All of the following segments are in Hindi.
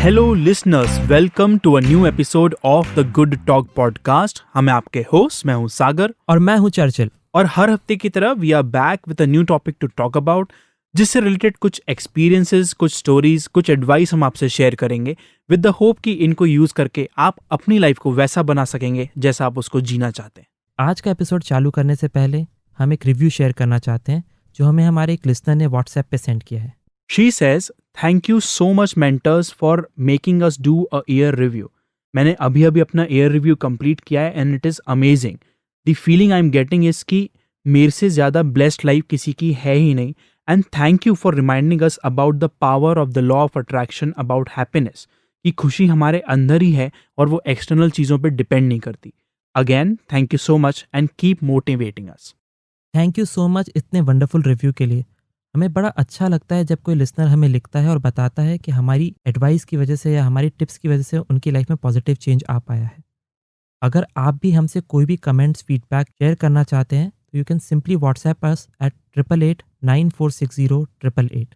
Hello listeners, welcome to a new episode of the good talk podcast. हम आपके होस्ट, मैं हूं सागर और मैं हूं चर्चिल। और हर हफ्ते की तरह we are back with a new topic to talk about, जिससे रिलेटेड कुछ एक्सपीरियंसेस, कुछ स्टोरीज, कुछ एडवाइस हम आपसे शेयर करेंगे विद द होप कि इनको यूज करके आप अपनी लाइफ को वैसा बना सकेंगे जैसा आप उसको जीना चाहते हैं। आज का एपिसोड चालू करने से पहले हम एक रिव्यू शेयर करना चाहते हैं जो हमें हमारे एक लिसनर ने व्हाट्सएप पे सेंड किया है। She says, "Thank you so much mentors for making us do a ear review." मैंने अभी अभी अपना ear review complete किया है and it is amazing. The feeling I'm getting is कि मेरे से ज़्यादा blessed life किसी की है ही नहीं, and thank you for reminding us about the power of the law of attraction about happiness. कि खुशी हमारे अंदर ही है और वो external चीज़ों पे depend नहीं करती. Again, thank you so much and keep motivating us. Thank you so much इतने वंडरफुल रिव्यू के लिए। हमें बड़ा अच्छा लगता है जब कोई लिसनर हमें लिखता है और बताता है कि हमारी एडवाइस की वजह से या हमारी टिप्स की वजह से उनकी लाइफ में पॉजिटिव चेंज आ पाया है। अगर आप भी हमसे कोई भी कमेंट्स फीडबैक शेयर करना चाहते हैं तो you can simply WhatsApp us at 8889460888।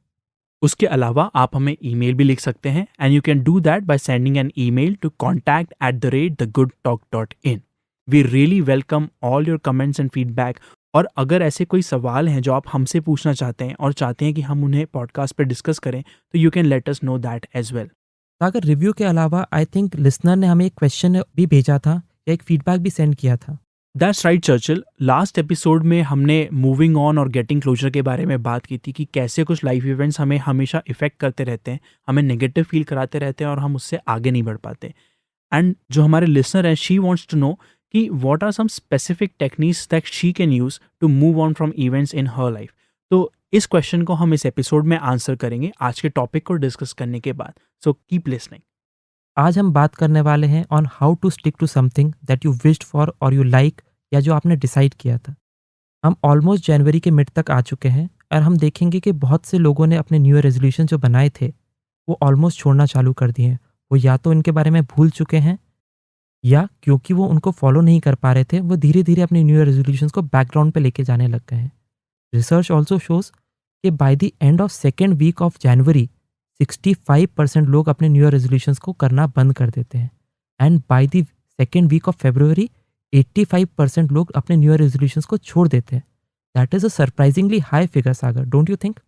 उसके अलावा आप हमें ईमेल भी लिख सकते हैं and you can do that by sending an email to contact@thegoodtalk.in. We really welcome all your comments and feedback. और अगर ऐसे कोई सवाल हैं जो आप हमसे पूछना चाहते हैं और चाहते हैं कि हम उन्हें पॉडकास्ट पर डिस्कस करें, तो you can let us know that as well. अगर रिव्यू के अलावा आई थिंक लिसनर ने हमें एक क्वेश्चन भी भेजा था या एक फीडबैक भी सेंड किया था। That's right Churchill. Last episode में हमने मूविंग ऑन और गेटिंग क्लोजर के बारे में बात की थी कि कैसे कुछ लाइफ इवेंट्स हमें हमेशा इफेक्ट करते रहते हैं, हमें नेगेटिव फील कराते रहते हैं और हम उससे आगे नहीं बढ़ पाते। एंड जो हमारे लिसनर हैं, शी वांट्स टू नो कि what are some specific techniques that she can use to move on from events in her life. तो इस क्वेश्चन को हम इस एपिसोड में आंसर करेंगे आज के टॉपिक को डिस्कस करने के बाद। So keep listening. आज हम बात करने वाले हैं on how to stick to something that you wished for और यू लाइक, या जो आपने डिसाइड किया था। हम ऑलमोस्ट जनवरी के मिड तक आ चुके हैं और हम देखेंगे कि बहुत से लोगों ने अपने न्यू ईयर रेजोल्यूशन जो बनाए थे वो ऑलमोस्ट छोड़ना चालू कर दिए हैं। वो या तो इनके बारे में भूल चुके हैं या क्योंकि वो उनको फॉलो नहीं कर पा रहे थे वो धीरे धीरे अपने न्यू ईयर रेजोल्यूशंस को बैकग्राउंड पे लेके जाने लग गए हैं। रिसर्च ऑल्सो शोज कि by the end of second week of January 65% लोग अपने न्यू ईयर रेजोल्यूशंस को करना बंद कर देते हैं and by the second week of February 85% लोग अपने न्यू ईयर रेजोल्यूशंस को छोड़ देते हैं। That is a surprisingly high figure Sagar, don't you think?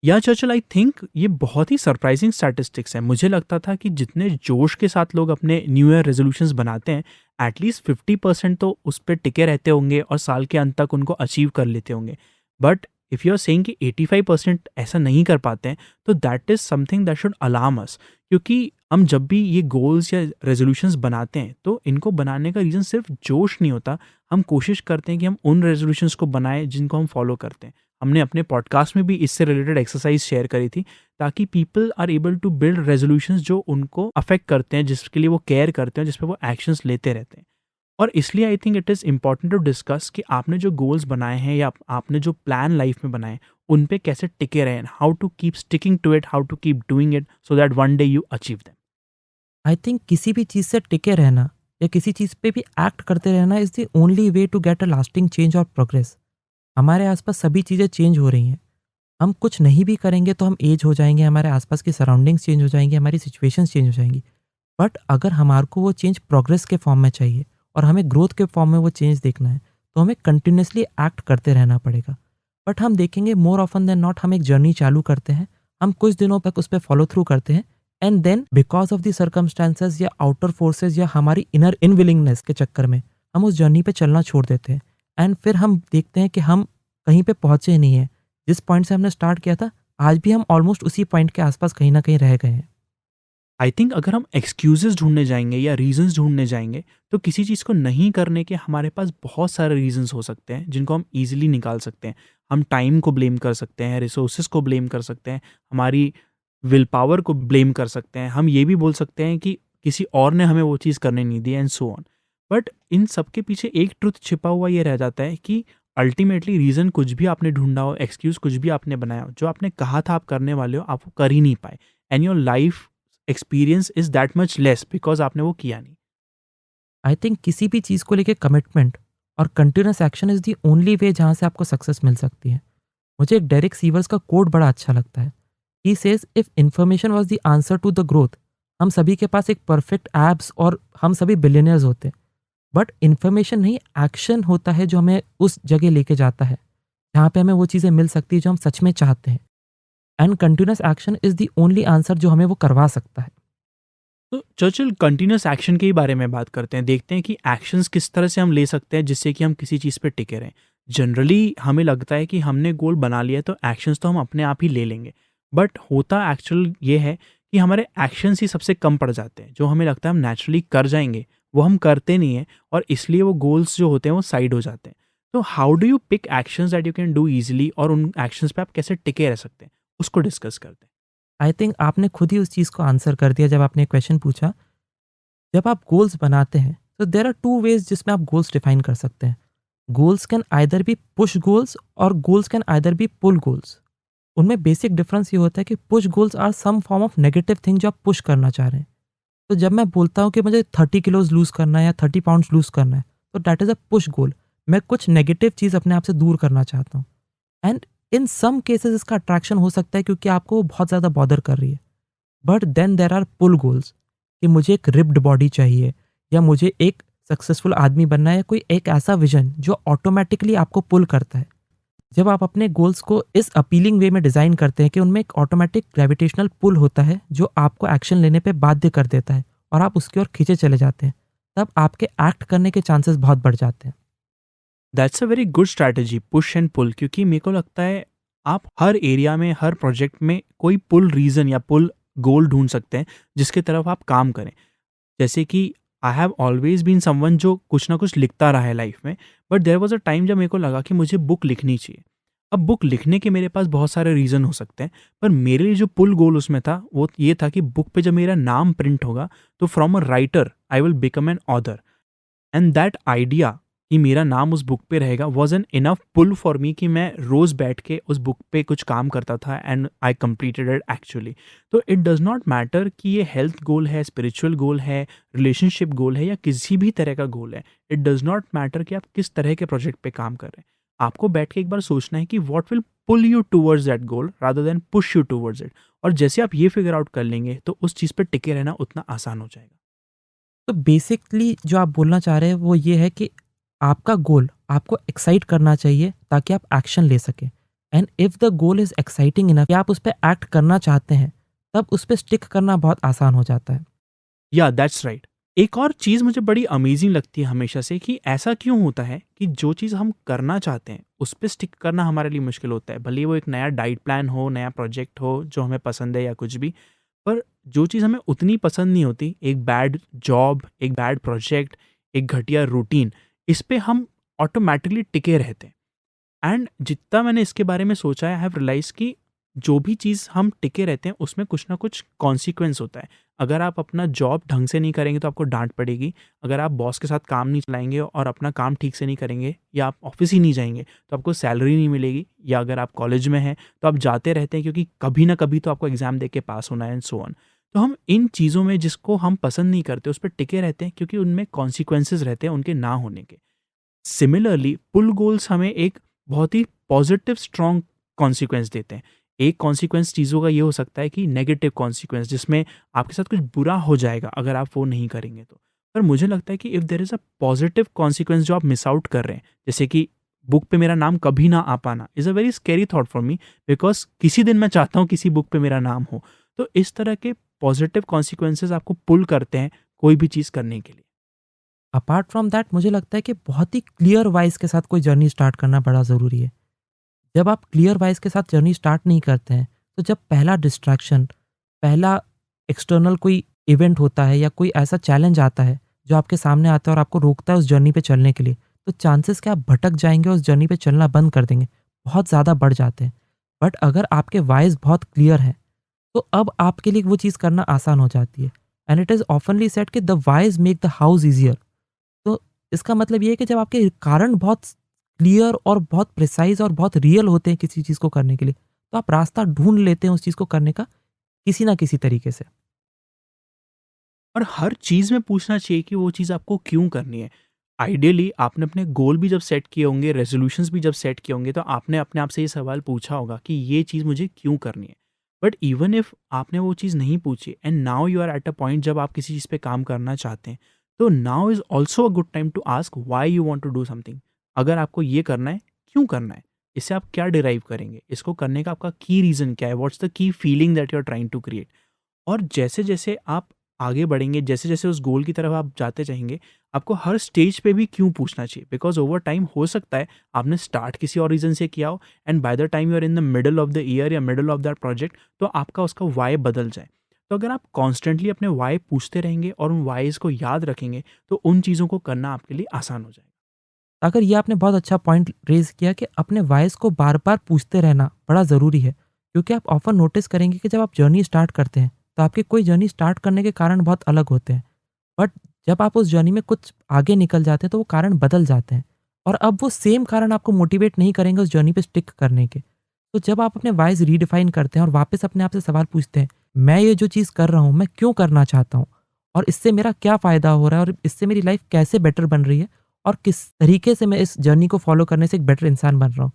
या चर्चिल, आई थिंक ये बहुत ही सरप्राइजिंग स्टैटिस्टिक्स है। मुझे लगता था कि जितने जोश के साथ लोग अपने न्यू ईयर रेजोल्यूशंस बनाते हैं, एटलीस्ट 50% तो उस पर टिके रहते होंगे और साल के अंत तक उनको अचीव कर लेते होंगे। But if you are saying कि 85% ऐसा नहीं कर पाते हैं, तो that is something that should alarm us. क्योंकि हम जब भी ये गोल्स या रेजोल्यूशंस बनाते हैं तो इनको बनाने का रीज़न सिर्फ जोश नहीं होता। हम कोशिश करते हैं कि हम उन रेजोल्यूशंस को बनाएं जिनको हम फॉलो करते हैं। हमने अपने पॉडकास्ट में भी इससे रिलेटेड एक्सरसाइज शेयर करी थी ताकि people are able to build resolutions जो उनको अफेक्ट करते हैं, जिसके लिए वो केयर करते हैं, जिस पे वो एक्शंस लेते रहते हैं। और इसलिए I think it is important to discuss कि आपने जो गोल्स बनाए हैं या आपने जो प्लान लाइफ में बनाए उन पे कैसे टिके रहें, how to keep sticking to it, how to keep doing it so that one day you achieve them. I think किसी भी चीज़ से टिके रहना या किसी चीज़ पे भी एक्ट करते रहना is the only way to get a lasting change और प्रोग्रेस। हमारे आसपास सभी चीज़ें चेंज हो रही हैं। हम कुछ नहीं भी करेंगे तो हम एज हो जाएंगे, हमारे आसपास की सराउंडिंग्स चेंज हो जाएंगी, हमारी सिचुएशंस चेंज हो जाएंगी। बट अगर हमारे को वो चेंज प्रोग्रेस के फॉर्म में चाहिए और हमें ग्रोथ के फॉर्म में वो चेंज देखना है तो हमें कंटिन्यूसली एक्ट करते रहना पड़ेगा। बट हम देखेंगे मोर ऑफन देन नॉट हम एक जर्नी चालू करते हैं, हम कुछ दिनों तक उस पर फॉलो थ्रू करते हैं and then because of the circumstances या आउटर फोर्सेज या हमारी इनर इनविलिंगनेस के चक्कर में हम उस जर्नी पे चलना छोड़ देते हैं एंड फिर हम देखते हैं कि हम कहीं पे पहुंचे ही नहीं है। जिस पॉइंट से हमने स्टार्ट किया था आज भी हम ऑलमोस्ट उसी पॉइंट के आसपास कहीं ना कहीं रह गए हैं। आई थिंक अगर हम एक्सक्यूजेस ढूंढने जाएंगे या रीजंस ढूंढने जाएंगे तो किसी चीज़ को नहीं करने के हमारे पास बहुत सारे रीजंस हो सकते हैं जिनको हम ईजिली निकाल सकते हैं। हम टाइम को ब्लेम कर सकते हैं, रिसोर्सेज को ब्लेम कर सकते हैं, हमारी विल पावर को ब्लेम कर सकते हैं। हम ये भी बोल सकते हैं कि किसी और ने हमें वो चीज़ करने नहीं दी एंड सो ऑन। बट इन सब के पीछे एक ट्रुथ छिपा हुआ ये रह जाता है कि अल्टीमेटली रीज़न कुछ भी आपने ढूंढा हो, एक्सक्यूज़ कुछ भी आपने बनाया हो, जो आपने कहा था आप करने वाले हो, आप वो कर ही नहीं पाए and your life experience is that much less because आपने वो किया नहीं। आई थिंक किसी भी चीज़ को लेके कमिटमेंट और continuous action is the only way जहाँ से आपको सक्सेस मिल सकती है। मुझे एक डेरिक सीवर्स का कोड बड़ा अच्छा लगता है। He says if information was the answer to the growth, हम सभी के पास एक परफेक्ट एब्स और हम सभी बिलियनियर्स होते हैं। बट इन्फॉर्मेशन नहीं, एक्शन होता है जो हमें उस जगह लेके जाता है, जहाँ पे हमें वो चीज़ें मिल सकती है जो हम सच में चाहते हैं। And continuous action is the only answer जो हमें वो करवा सकता है। तो चर्चिल कंटिन्यूस एक्शन के ही बारे में बात करते हैं, देखते हैं कि एक्शंस किस तरह से हम ले सकते हैं जिससे कि हम किसी चीज़ पे टिके रहें। जनरली हमें लगता है कि हमने गोल बना लिया है तो एक्शंस तो हम अपने आप ही ले लेंगे, बट होता एक्चुअल ये है कि हमारे एक्शंस ही सबसे कम पड़ जाते हैं। जो हमें लगता है हम नेचुरली कर जाएंगे वो हम करते नहीं हैं, और इसलिए वो गोल्स जो होते हैं वो साइड हो जाते हैं। तो how do you pick actions that you can do easily, और उन एक्शंस पे आप कैसे टिके रह सकते हैं, उसको डिस्कस करते हैं। आई थिंक आपने खुद ही उस चीज़ को आंसर कर दिया जब आपने क्वेश्चन पूछा। जब आप गोल्स बनाते हैं तो देर आर टू वेज जिसमें आप गोल्स डिफाइन कर सकते हैं। Goals can either be push goals और goals can either be pull goals. उनमें बेसिक डिफरेंस ये होता है कि push goals are some form of negative thing जो आप पुश करना चाह रहे हैं। तो जब मैं बोलता हूँ कि मुझे 30 किलोज लूज़ करना है या 30 पाउंड्स लूज़ करना है, तो दैट इज़ अ पुश गोल। मैं कुछ नेगेटिव चीज़ अपने आप से दूर करना चाहता हूँ। एंड इन सम केसेस इसका अट्रैक्शन हो सकता है क्योंकि आपको वो बहुत ज़्यादा बॉदर कर रही है। But then there are pull goals, कि मुझे एक रिप्ड बॉडी चाहिए, या मुझे एक सक्सेसफुल आदमी बनना है, या कोई एक ऐसा विजन जो ऑटोमेटिकली आपको पुल करता है। जब आप अपने गोल्स को इस अपीलिंग वे में डिज़ाइन करते हैं कि उनमें एक ऑटोमेटिक ग्रेविटेशनल पुल होता है जो आपको एक्शन लेने पे बाध्य कर देता है और आप उसकी ओर खींचे चले जाते हैं, तब आपके एक्ट करने के चांसेस बहुत बढ़ जाते हैं। That's a very good strategy, push and pull, क्योंकि मेरे को लगता है आप हर एरिया में, हर प्रोजेक्ट में कोई पुल रीज़न या पुल गोल ढूंढ सकते हैं जिसके तरफ आप काम करें। जैसे कि I have always been someone जो कुछ ना कुछ लिखता रहा है लाइफ में, but there was a time जब मेरे को लगा कि मुझे बुक लिखनी चाहिए। अब बुक लिखने के मेरे पास बहुत सारे रीज़न हो सकते हैं, पर मेरे लिए जो पुल गोल उसमें था वो ये था कि बुक पे जब मेरा नाम प्रिंट होगा तो from a writer I will become an author. And that idea कि मेरा नाम उस बुक पे रहेगा was an enough pull for me कि मैं रोज़ बैठ के उस बुक पे कुछ काम करता था, and I completed it actually. तो इट डज़ नॉट मैटर कि ये हेल्थ गोल है, स्पिरिचुअल गोल है, रिलेशनशिप गोल है, या किसी भी तरह का गोल है। इट डज़ नॉट मैटर कि आप किस तरह के प्रोजेक्ट पे काम कर रहे हैं। आपको बैठ के एक बार सोचना है कि what will pull you towards that goal rather than push you towards it. और जैसे आप ये फिगर आउट कर लेंगे तो उस चीज़ पे टिके रहना उतना आसान हो जाएगा। तो बेसिकली जो आप बोलना चाह रहे हैं वो ये है कि आपका गोल आपको एक्साइट करना चाहिए ताकि आप एक्शन ले सकें। And if the goal is exciting enough कि आप उस पे एक्ट करना चाहते हैं, तब उस पे स्टिक करना बहुत आसान हो जाता है। या दैट्स राइट। एक और चीज़ मुझे बड़ी अमेजिंग लगती है हमेशा से कि ऐसा क्यों होता है कि जो चीज़ हम करना चाहते हैं उस पे स्टिक करना हमारे लिए मुश्किल होता है, भले वो एक नया डाइट प्लान हो, नया प्रोजेक्ट हो जो हमें पसंद है या कुछ भी। पर जो चीज़ हमें उतनी पसंद नहीं होती, एक बैड जॉब, एक बैड प्रोजेक्ट, एक घटिया रूटीन, इस पे हम ऑटोमेटिकली टिके रहते हैं। एंड जितना मैंने इसके बारे में सोचा है, आई हैव रियलाइज कि जो भी चीज़ हम टिके रहते हैं उसमें कुछ ना कुछ कॉन्सिक्वेंस होता है। अगर आप अपना जॉब ढंग से नहीं करेंगे तो आपको डांट पड़ेगी। अगर आप बॉस के साथ काम नहीं चलाएंगे और अपना काम ठीक से नहीं करेंगे, या आप ऑफिस ही नहीं जाएंगे, तो आपको सैलरी नहीं मिलेगी। या अगर आप कॉलेज में हैं तो आप जाते रहते हैं क्योंकि कभी ना कभी तो आपको एग्ज़ाम दे के पास होना है, एंड सो ऑन। तो हम इन चीज़ों में जिसको हम पसंद नहीं करते उस पर टिके रहते हैं क्योंकि उनमें कॉन्सिक्वेंसेस रहते हैं उनके ना होने के। सिमिलरली पुल गोल्स हमें एक बहुत ही पॉजिटिव स्ट्रॉन्ग कॉन्सिक्वेंस देते हैं। एक कॉन्सिक्वेंस चीज़ों का ये हो सकता है कि नेगेटिव कॉन्सिक्वेंस, जिसमें आपके साथ कुछ बुरा हो जाएगा अगर आप वो नहीं करेंगे तो। पर मुझे लगता है कि if there is a positive consequence जो आप मिस आउट कर रहे हैं, जैसे कि बुक पे मेरा नाम कभी ना आ पाना, is a very scary thought for me, because किसी दिन मैं चाहता हूँ किसी बुक पे मेरा नाम हो। तो इस तरह के पॉजिटिव कॉन्सिक्वेंसेस आपको पुल करते हैं कोई भी चीज़ करने के लिए। अपार्ट फ्रॉम दैट मुझे लगता है कि बहुत ही क्लियर वाइज़ के साथ कोई जर्नी स्टार्ट करना बड़ा ज़रूरी है। जब आप क्लियर वाइज़ के साथ जर्नी स्टार्ट नहीं करते हैं, तो जब पहला डिस्ट्रैक्शन, पहला एक्सटर्नल कोई इवेंट होता है या कोई ऐसा चैलेंज आता है, जो आपके सामने आता है और आपको रोकता है उस जर्नी पे चलने के लिए, तो चांसेस कि आप भटक जाएँगे और उस जर्नी पे चलना बंद कर देंगे, बहुत ज़्यादा बढ़ जाते हैं। बट अगर आपके वाइज़ बहुत क्लियर हैं, तो अब आपके लिए वो चीज़ करना आसान हो जाती है। एंड इट इज़ ऑफनली सेड कि the wise make the house easier. तो इसका मतलब ये है कि जब आपके कारण बहुत क्लियर और बहुत प्रिसाइज़ और बहुत रियल होते हैं किसी चीज़ को करने के लिए, तो आप रास्ता ढूँढ लेते हैं उस चीज़ को करने का किसी न किसी तरीके से। और हर चीज़ में पूछना चाहिए कि वो चीज़ आपको क्यों करनी है। आइडियली आपने अपने गोल भी जब सेट किए होंगे, रेज़ोल्यूशंस भी जब सेट किए होंगे, तो आपने अपने आप से ये सवाल पूछा होगा कि ये चीज़ मुझे क्यों करनी है? बट इवन इफ आपने वो चीज़ नहीं पूछी and now you are at a point जब आप किसी चीज़ पे काम करना चाहते हैं, तो now is also a good time to ask why you want to do something. अगर आपको ये करना है, क्यों करना है? इससे आप क्या डिराइव करेंगे? इसको करने का आपका की रीज़न क्या है? What's the key feeling that you are trying to create? और जैसे-जैसे आप आगे बढ़ेंगे, जैसे-जैसे उस गोल की तरफ आप जाते जाएँगे, आपको हर स्टेज पे भी क्यों पूछना चाहिए, बिकॉज़ ओवर टाइम हो सकता है आपने स्टार्ट किसी और रीज़न से किया हो and by the time you are in the middle of the year या मिडल ऑफ दैट प्रोजेक्ट, तो आपका उसका व्हाय बदल जाए। तो अगर आप कॉन्स्टेंटली अपने व्हाय पूछते रहेंगे और उन व्हायज़ को याद रखेंगे, तो उन चीज़ों को करना आपके लिए आसान हो जाएगा। अगर ये आपने बहुत अच्छा पॉइंट रेज़ किया कि अपने वॉइस को बार-बार पूछते रहना बड़ा ज़रूरी है। क्योंकि आप ऑफ़न नोटिस करेंगे कि जब आप जर्नी स्टार्ट करते हैं, तो आपकी कोई जर्नी स्टार्ट करने के कारण बहुत अलग होते हैं। बट जब आप उस जर्नी में कुछ आगे निकल जाते हैं, तो वो कारण बदल जाते हैं। और अब वो सेम कारण आपको मोटिवेट नहीं करेंगे उस जर्नी पे स्टिक करने के। तो जब आप अपने वॉइस रीडिफाइन करते हैं और वापस अपने आप से सवाल पूछते हैं, मैं ये जो चीज़ कर रहा हूँ, मैं क्यों करना चाहता हूँ? और इससे मेरा क्या फ़ायदा हो रहा है और इससे मेरी लाइफ़ कैसे बेटर बन रही है? और किस तरीके से मैं इस जर्नी को फॉलो करने से एक बेटर इंसान बन रहा हूँ।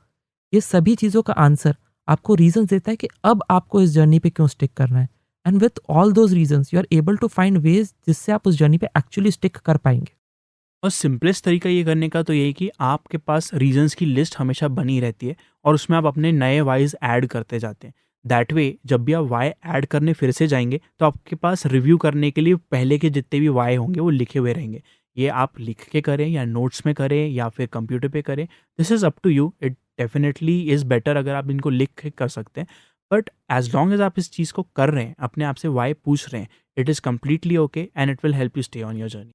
ये सभी चीज़ों का आंसर आपको रीज़न्स देता है कि अब आपको इस जर्नी पे क्यों स्टिक करना है। And with all those reasons you are able to find ways जिससे आप उस जर्नी पे एक्चुअली स्टिक कर पाएँगे। और सिंपलेस्ट तरीका ये करने का तो यही कि आपके पास रीजंस की लिस्ट हमेशा बनी रहती है और उसमें आप अपने नए वाइज ऐड करते जाते हैं। दैट वे जब भी आप वाई ऐड करने फिर से जाएंगे तो आपके पास रिव्यू करने के लिए पहले के जितने भी वाई होंगे वो लिखे हुए रहेंगे। ये आप लिख के करें या नोट्स में करें या फिर कंप्यूटर पे करें, this is up to you. It definitely is better अगर आप इनको लिख के कर सकते हैं। बट एज लॉन्ग एज आप इस चीज़ को कर रहे हैं, अपने आप से वाई पूछ रहे हैं, it is completely okay and it will help you stay on your journey.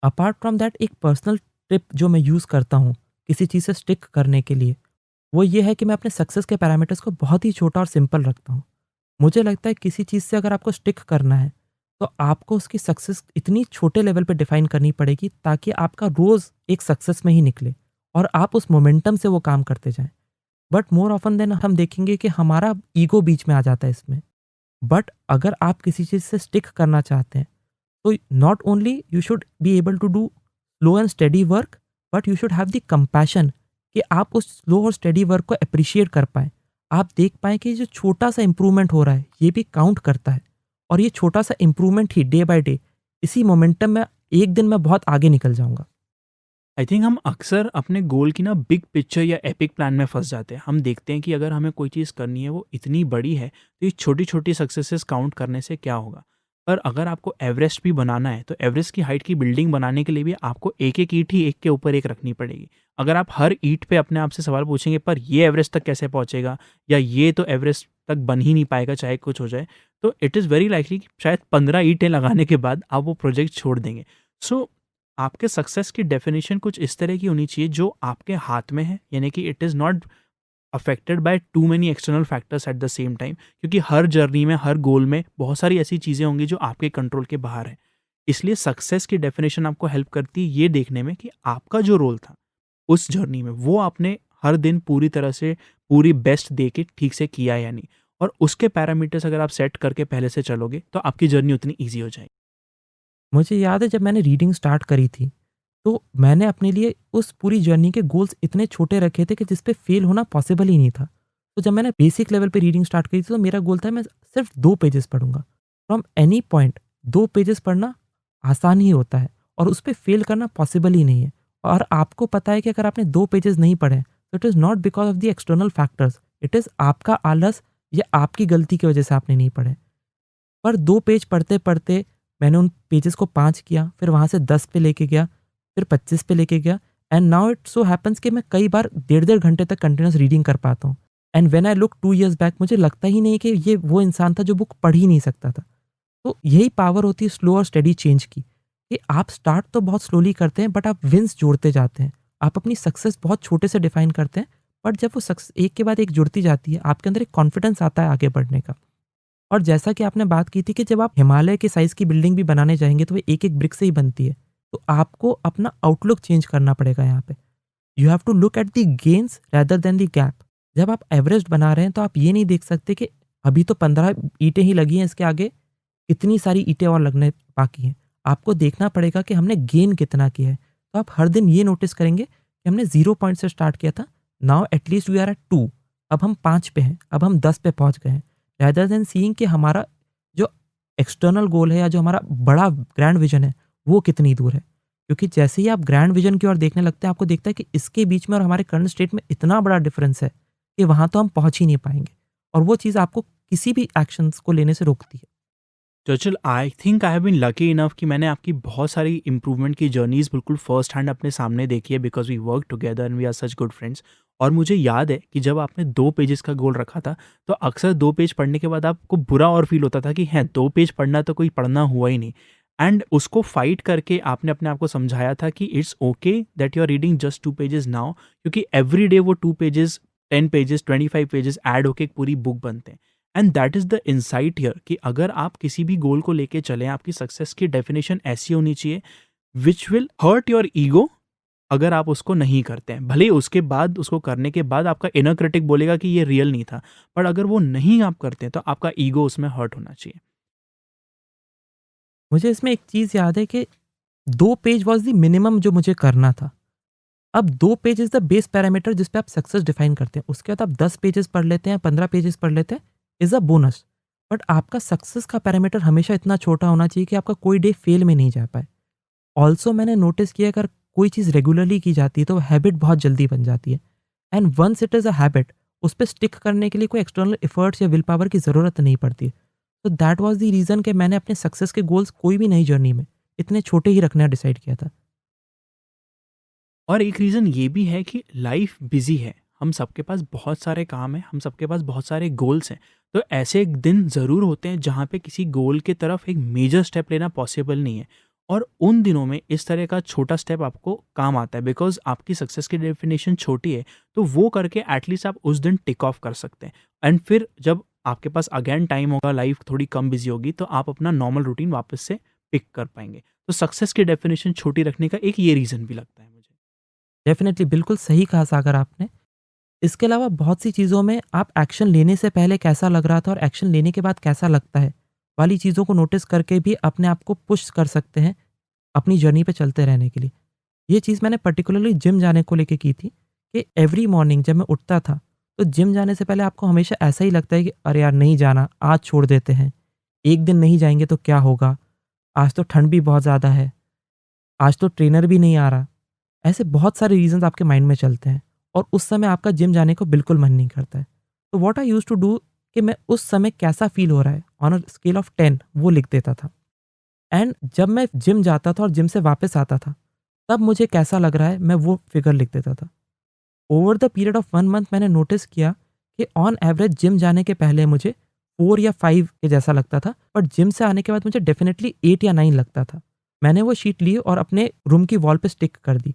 Apart from that एक पर्सनल टिप जो मैं यूज़ करता हूँ किसी चीज़ से स्टिक करने के लिए, वो ये है कि मैं अपने सक्सेस के पैरामीटर्स को बहुत ही छोटा और सिंपल रखता हूँ। मुझे लगता है किसी चीज़ से अगर आपको स्टिक करना है, तो आपको उसकी सक्सेस इतनी छोटे लेवल पे डिफ़ाइन करनी पड़ेगी ताकि आपका रोज़ एक सक्सेस में ही निकले और आप उस मोमेंटम से वो काम करते जाएँ। बट मोर ऑफ़न देन हम देखेंगे कि हमारा ईगो बीच में आ जाता है इसमें। बट अगर आप किसी चीज़ से स्टिक करना चाहते हैं, तो not only you should be able to do slow and steady work, but you should have the compassion कि आप उस स्लो और स्टेडी वर्क को एप्रिशिएट कर पाएँ। आप देख पाएँ कि जो छोटा-सा इम्प्रूवमेंट हो रहा है, ये भी काउंट करता है और ये छोटा-सा improvement he day by day, इसी मोमेंटम में एक दिन मैं बहुत आगे निकल जाऊँगा। आई थिंक हम अक्सर अपने गोल की ना बिग पिक्चर या एपिक प्लान में फंस जाते हैं। हम देखते हैं कि अगर हमें कोई चीज़ करनी है वो इतनी बड़ी है, तो ये छोटी छोटी सक्सेसेस काउंट करने से क्या होगा। पर अगर आपको एवरेस्ट भी बनाना है, तो एवरेस्ट की हाइट की बिल्डिंग बनाने के लिए भी आपको एक एक ईंट ही एक के ऊपर एक रखनी पड़ेगी। अगर आप हर ईंट पे अपने आप से सवाल पूछेंगे पर ये एवरेस्ट तक कैसे पहुंचेगा या ये तो एवरेस्ट तक बन ही नहीं पाएगा चाहे कुछ हो जाए, तो इट इज़ वेरी लाइकली कि शायद 15 ईंटें लगाने के बाद आप वो प्रोजेक्ट छोड़ देंगे। सो आपके सक्सेस की डेफिनेशन कुछ इस तरह की होनी चाहिए जो आपके हाथ में है, यानी कि it is not affected by two many external factors at the same time, क्योंकि हर जर्नी में हर गोल में बहुत सारी ऐसी चीज़ें होंगी जो आपके कंट्रोल के बाहर है। इसलिए सक्सेस की डेफिनेशन आपको हेल्प करती है ये देखने में कि आपका जो रोल था उस जर्नी में वो आपने हर दिन पूरी तरह से पूरी बेस्ट दे के ठीक से किया है या नहीं। और उसके पैरामीटर्स अगर आप सेट करके पहले से चलोगे तो आपकी जर्नी उतनी ईजी हो जाएगी। मुझे याद है जब मैंने रीडिंग स्टार्ट करी थी, तो मैंने अपने लिए उस पूरी जर्नी के गोल्स इतने छोटे रखे थे कि जिस पे फेल होना पॉसिबल ही नहीं था। तो जब मैंने बेसिक लेवल पे रीडिंग स्टार्ट करी थी, तो मेरा गोल था मैं सिर्फ 2 पेजेज़ पढ़ूँगा। फ्रॉम एनी पॉइंट 2 पेजेज़ पढ़ना आसान ही होता है और उस पे फेल करना पॉसिबल ही नहीं है। और आपको पता है कि अगर आपने 2 पेजेज़ नहीं पढ़े, तो it is not because of the external factors, it is आपका आलस या आपकी गलती की वजह से आपने नहीं पढ़े। पर 2 पेज पढ़ते-पढ़ते मैंने उन पेजेस को 5 किया, फिर वहाँ से 10 पे लेके गया, फिर 25 पे लेके गया and now it so happens कि मैं कई बार डेढ़-डेढ़ घंटे तक कंटीन्यूअस रीडिंग कर पाता हूँ। And when I look 2 years back मुझे लगता ही नहीं कि ये वो इंसान था जो बुक पढ़ ही नहीं सकता था। तो यही पावर होती है स्लो और स्टेडी चेंज की, कि आप स्टार्ट तो बहुत स्लोली करते हैं बट आप विन्स जोड़ते जाते हैं। आप अपनी सक्सेस बहुत छोटे से डिफाइन करते हैं, बट जब वो सक्सेस एक के बाद एक जुड़ती जाती है, आपके अंदर एक कॉन्फिडेंस आता है आगे बढ़ने का। और जैसा कि आपने बात की थी कि जब आप हिमालय के साइज़ की बिल्डिंग भी बनाने जाएँगे तो वो एक-एक ब्रिक से ही बनती है। तो आपको अपना आउटलुक चेंज करना पड़ेगा यहाँ पे। You have to look at the gains rather than the gap. जब आप एवरेस्ट बना रहे हैं तो आप ये नहीं देख सकते कि अभी तो 15 ईंटें ही लगी हैं, इसके आगे कितनी सारी ईंटें और लगने बाकी हैं। आपको देखना पड़ेगा कि हमने गेन कितना किया है। तो आप हर दिन ये नोटिस करेंगे कि हमने 0 पॉइंट से स्टार्ट किया था, now at least we are at 2, अब हम 5 पे हैं, अब हम 10 पे पहुँच गए हैं। रैदर देन सीइंग कि हमारा जो एक्सटर्नल गोल है या जो हमारा बड़ा ग्रैंड विजन है, वो कितनी दूर है। क्योंकि जैसे ही आप ग्रैंड विजन की ओर देखने लगते हैं, आपको दिखता है कि इसके बीच में और हमारे करंट स्टेट में इतना बड़ा डिफरेंस है कि वहाँ तो हम पहुँच ही नहीं पाएँगे। और वो चीज़ आपको किसी भी एक्शंस को लेने से रोकती है। Churchill, I think I have been lucky enough कि मैंने आपकी बहुत सारी इम्प्रूवमेंट की जर्नीज़ बिल्कुल फ़र्स्ट हैंड अपने सामने देखी है, because we work together and we are such good friends. और मुझे याद है कि जब आपने 2 पेजेज़ का गोल रखा था, तो अक्सर 2 पेज पढ़ने के बाद आपको बुरा और फ़ील होता था कि हैं 2 पेज पढ़ना तो कोई पढ़ना हुआ ही नहीं। एंड उसको फ़ाइट करके आपने अपने आप को समझाया था कि it's okay that you are reading just 2 pages now, क्योंकि एवरी डे वो 2 पेजेज़, 10 पेजेज़, 25 पेजेज़ ऐड होके एक पूरी बुक बनते हैं। And that is the insight here कि अगर आप किसी भी गोल को लेके चलें, आपकी सक्सेस की डेफिनेशन ऐसी होनी चाहिए which will hurt your ego अगर आप उसको नहीं करते हैं। भले ही उसके बाद, उसको करने के बाद आपका इनर क्रिटिक बोलेगा कि ये रियल नहीं था, पर अगर वो नहीं आप करते हैं तो आपका ईगो उसमें हर्ट होना चाहिए। मुझे इसमें एक चीज़ याद है कि 2 पेज वाज़ द मिनिमम जो मुझे करना था। अब 2 page is the base parameter जिस पे आप सक्सेस डिफाइन करते हैं। उसके बाद आप 10 पेजेज़ पढ़ लेते हैं, 15 पेजेज़ पढ़ लेते हैं, इज़ अ बोनस। बट आपका सक्सेस का पैरामीटर हमेशा इतना छोटा होना चाहिए कि आपका कोई डे फेल में नहीं जा पाए। ऑल्सो मैंने नोटिस किया, अगर कोई चीज़ रेगुलरली की जाती है तो हैबिट बहुत जल्दी बन जाती है। And once it is a habit, उस पे स्टिक करने के लिए कोई एक्सटर्नल एफर्ट्स या विल पावर की ज़रूरत नहीं पड़ती है। तो दैट वाज़ द रीज़न कि मैंने अपने सक्सेस के गोल्स कोई भी नई जर्नी में इतने छोटे ही रखना डिसाइड किया था। और एक रीज़न ये भी है कि लाइफ बिज़ी है। हम सबके पास बहुत सारे काम हैं, हम सबके पास बहुत सारे गोल्स हैं। तो ऐसे एक दिन ज़रूर होते हैं जहाँ पे किसी गोल की तरफ एक मेजर स्टेप लेना पॉसिबल नहीं है। और उन दिनों में इस तरह का छोटा स्टेप आपको काम आता है, बिकॉज़ आपकी सक्सेस की डेफिनेशन छोटी है, तो वो करके एटलीस्ट आप उस दिन टिक ऑफ कर सकते हैं। एंड फिर जब आपके पास अगेन टाइम होगा, लाइफ थोड़ी कम बिज़ी होगी, तो आप अपना नॉर्मल रूटीन वापस से पिक कर पाएँगे। तो सक्सेस की डेफिनेशन छोटी रखने का एक ये रीज़न भी लगता है मुझे। डेफ़िनिटली बिल्कुल सही कहा सागर आपने। इसके अलावा बहुत सी चीज़ों में आप एक्शन लेने से पहले कैसा लग रहा था और एक्शन लेने के बाद कैसा लगता है, वाली चीज़ों को नोटिस करके भी अपने आप को पुश कर सकते हैं, अपनी जर्नी पे चलते रहने के लिए। ये चीज़ मैंने पर्टिकुलरली जिम जाने को लेके की थी कि एवरी मॉर्निंग जब मैं उठता था, तो जिम जाने से पहले आपको हमेशा ऐसा ही लगता है कि अरे यार नहीं जाना, आज छोड़ देते हैं। एक दिन नहीं जाएँगे तो क्या होगा? आज तो ठंड भी बहुत ज़्यादा है, आज तो ट्रेनर भी नहीं आ रहा। ऐसे बहुत सारे रीज़न्स आपके माइंड में चलते हैं और उस समय आपका जिम जाने को बिल्कुल मन नहीं करता है। तो what I used to do कि मैं उस समय कैसा फ़ील हो रहा है ऑन अ स्केल ऑफ 10 वो लिख देता था। एंड जब मैं जिम जाता था और जिम से वापस आता था, तब मुझे कैसा लग रहा है मैं वो फ़िगर लिख देता था। Over the period of 1 month मैंने नोटिस किया कि ऑन एवरेज जिम जाने के पहले मुझे 4 या 5 के जैसा लगता था, बट जिम से आने के बाद मुझे डेफ़िनिटली 8 या 9 लगता था। मैंने वो शीट ली और अपने रूम की वॉल पे स्टिक कर दी।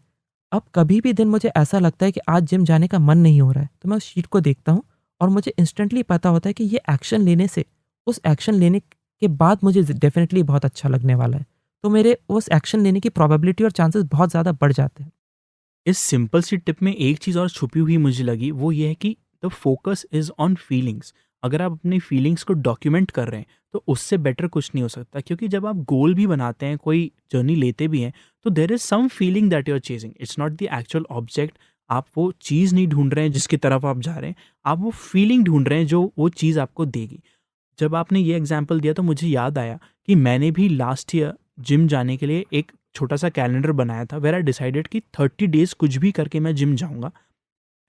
अब कभी भी दिन मुझे ऐसा लगता है कि आज जिम जाने का मन नहीं हो रहा है, तो मैं उस शीट को देखता हूँ और मुझे इंस्टेंटली पता होता है कि ये एक्शन लेने से, उस एक्शन लेने के बाद मुझे डेफ़िनिटली बहुत अच्छा लगने वाला है। तो मेरे उस एक्शन लेने की प्रोबेबिलिटी और चांसेस बहुत ज़्यादा बढ़ जाते हैं। इस सिंपल सी टिप में एक चीज़ और छुपी हुई मुझे लगी, वो ये है कि the focus is on feelings. अगर आप अपनी फीलिंग्स को डॉक्यूमेंट कर रहे हैं, तो उससे बेटर कुछ नहीं हो सकता, क्योंकि जब आप गोल भी बनाते हैं, कोई जर्नी लेते भी हैं, तो there is some feeling that you are chasing, it's not the actual object. आप वो चीज़ नहीं ढूंढ रहे हैं जिसकी तरफ आप जा रहे हैं, आप वो फीलिंग ढूंढ रहे हैं जो वो चीज़ आपको देगी। जब आपने ये एग्जांपल दिया तो मुझे याद आया कि मैंने भी लास्ट ईयर जिम जाने के लिए एक छोटा-सा कैलेंडर बनाया था, वेयर आई डिसाइडेड कि 30 डेज़ कुछ भी करके मैं जिम जाऊँगा।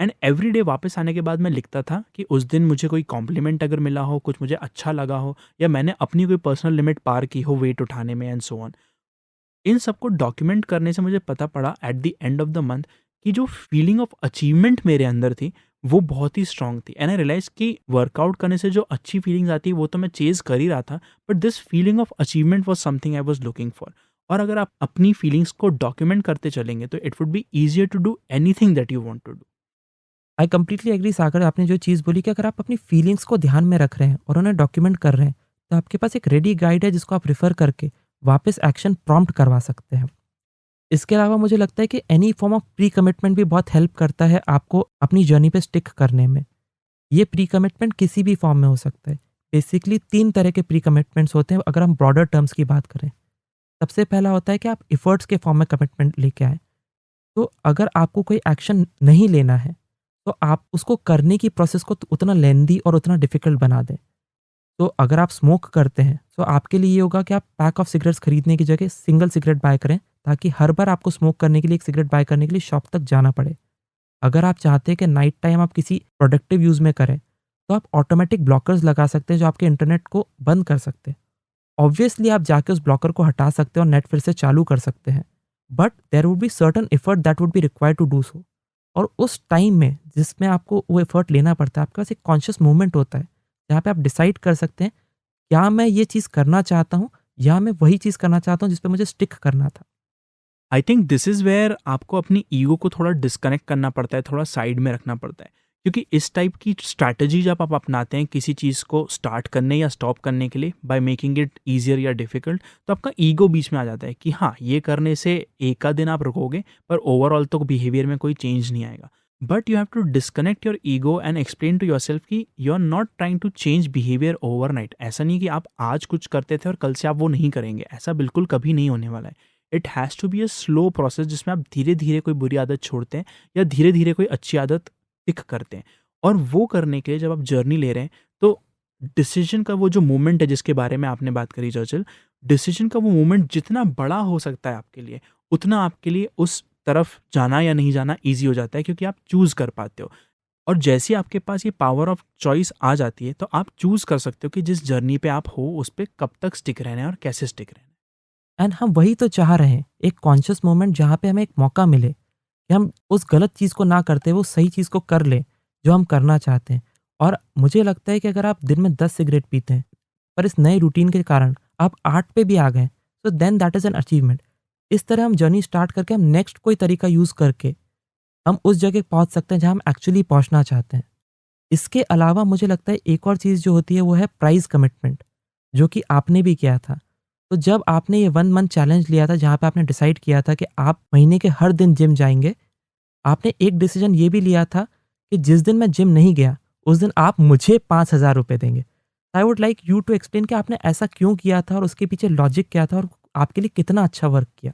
एंड एवरी डे वापस आने के बाद मैं लिखता था कि उस दिन मुझे कोई कॉम्प्लीमेंट अगर मिला हो, कुछ मुझे अच्छा लगा हो, या मैंने अपनी कोई पर्सनल लिमिट पार की हो वेट उठाने में, एंड सो ऑन। इन सबको डॉक्यूमेंट करने से मुझे पता पड़ा eight the end of the month कि जो फीलिंग ऑफ अचीवमेंट मेरे अंदर थी, वो बहुत ही स्ट्रांग थी। एंड आई रियलाइज कि वर्कआउट करने से जो अच्छी फीलिंग्स आती है वो तो मैं चेज कर ही रहा था, but this feeling of achievement was something I was looking for. और अगर आप अपनी फीलिंग्स को डॉक्यूमेंट करते चलेंगे, तो it would be easier to do anything that you want to do. I completely agree Sagar, आपने जो चीज़ बोली कि अगर आप अपनी फीलिंग्स को ध्यान में रख रहे हैं और उन्हें डॉक्यूमेंट कर रहे हैं, तो आपके पास एक रेडी गाइड है जिसको आप रेफ़र करके वापस एक्शन प्रॉम्प्ट करवा सकते हैं। इसके अलावा मुझे लगता है कि any form of pre commitment भी बहुत हेल्प करता है आपको अपनी जर्नी पे स्टिक करने में। ये प्री कमिटमेंट किसी भी फॉर्म में हो सकता है। बेसिकली 3 तरह के प्री कमिटमेंट्स होते हैं अगर हम ब्रॉडर टर्म्स की बात करें। सबसे पहला होता है कि आप एफर्ट्स के फॉर्म में कमिटमेंट लेके आएँ। तो अगर आपको कोई एक्शन नहीं लेना है, तो आप उसको करने की प्रोसेस को उतना लेंदी और उतना डिफ़िकल्ट बना दें। तो अगर आप स्मोक करते हैं तो आपके लिए ये होगा कि आप पैक ऑफ सिगरेट्स खरीदने की जगह सिंगल सिगरेट बाय करें, ताकि हर बार आपको स्मोक करने के लिए एक सिगरेट बाय करने के लिए शॉप तक जाना पड़े। अगर आप चाहते हैं कि नाइट टाइम आप किसी प्रोडक्टिव यूज़ में करें, तो आप ऑटोमेटिक ब्लॉकर्स लगा सकते हैं जो आपके इंटरनेट को बंद कर सकते हैं। ऑब्वियसली आप जाके उस ब्लॉकर को हटा सकते हैं और नेट फिर से चालू कर सकते हैं, but there would be certain effort that would be required to do so. और उस टाइम में जिसमें आपको वो एफर्ट लेना पड़ता है, आपके पास एक कॉन्शियस मूवमेंट होता है जहाँ पे आप डिसाइड कर सकते हैं, क्या मैं ये चीज़ करना चाहता हूँ या मैं वही चीज़ करना चाहता हूँ जिस पे मुझे स्टिक करना था। I think this is where आपको अपनी ईगो को थोड़ा डिस्कनेक्ट करना पड़ता है, थोड़ा साइड में रखना पड़ता है। क्योंकि इस टाइप की स्ट्रैटेजी जब आप अपनाते हैं किसी चीज़ को स्टार्ट करने या स्टॉप करने के लिए बाय मेकिंग इट ईजियर या डिफ़िकल्ट, तो आपका ईगो बीच में आ जाता है कि हाँ, ये करने से एक आध दिन आप रुकोगे, पर ओवरऑल तो बिहेवियर में कोई चेंज नहीं आएगा। But you have to disconnect your ego and explain to yourself कि you are not trying to change behaviour overnight. ऐसा नहीं कि आप आज कुछ करते थे और कल से आप वो नहीं करेंगे, ऐसा बिल्कुल कभी नहीं होने वाला है। It has to be a slow process जिसमें आप धीरे धीरे कोई बुरी आदत छोड़ते हैं या धीरे धीरे कोई अच्छी आदत पिक करते हैं। और वो करने के लिए जब आप जर्नी ले रहे हैं, तो डिसीजन का वो जो मोमेंट है जिसके बारे में आपने बात करी चर्चिल, डिसीजन का वो मोमेंट जितना बड़ा हो सकता है आपके लिए, उतना आपके लिए उस तरफ जाना या नहीं जाना ईजी हो जाता है, क्योंकि आप चूज़ कर पाते हो। और जैसे ही आपके पास ये पावर ऑफ चॉइस आ जाती है, तो आप चूज़ कर सकते हो कि जिस जर्नी पे आप हो उस पे कब तक स्टिक रहना है और कैसे स्टिक रहना है। एंड हम वही तो चाह रहे हैं, एक कॉन्शियस मोमेंट जहाँ पे हमें एक मौका मिले कि हम उस गलत चीज़ को ना करते वो सही चीज़ को कर लें जो हम करना चाहते हैं। और मुझे लगता है कि अगर आप दिन में 10 सिगरेट पीते हैं, पर इस नए रूटीन के कारण आप 8 पे भी आ गए, तो then that is an achievement. इस तरह हम जर्नी स्टार्ट करके हम नेक्स्ट कोई तरीका यूज़ करके हम उस जगह पहुँच सकते हैं जहाँ हम एक्चुअली पहुँचना चाहते हैं। इसके अलावा मुझे लगता है एक और चीज़ जो होती है वो है प्राइस कमिटमेंट, जो कि आपने भी किया था। तो जब आपने ये 1 मंथ चैलेंज लिया था जहाँ पे आपने डिसाइड किया था कि आप महीने के हर दिन जिम जाएँगे, आपने एक डिसीज़न ये भी लिया था कि जिस दिन मैं जिम नहीं गया, उस दिन आप मुझे ₹5000 देंगे। I would like you to explain कि आपने ऐसा क्यों किया था और उसके पीछे लॉजिक क्या था और आपके लिए कितना अच्छा वर्क किया?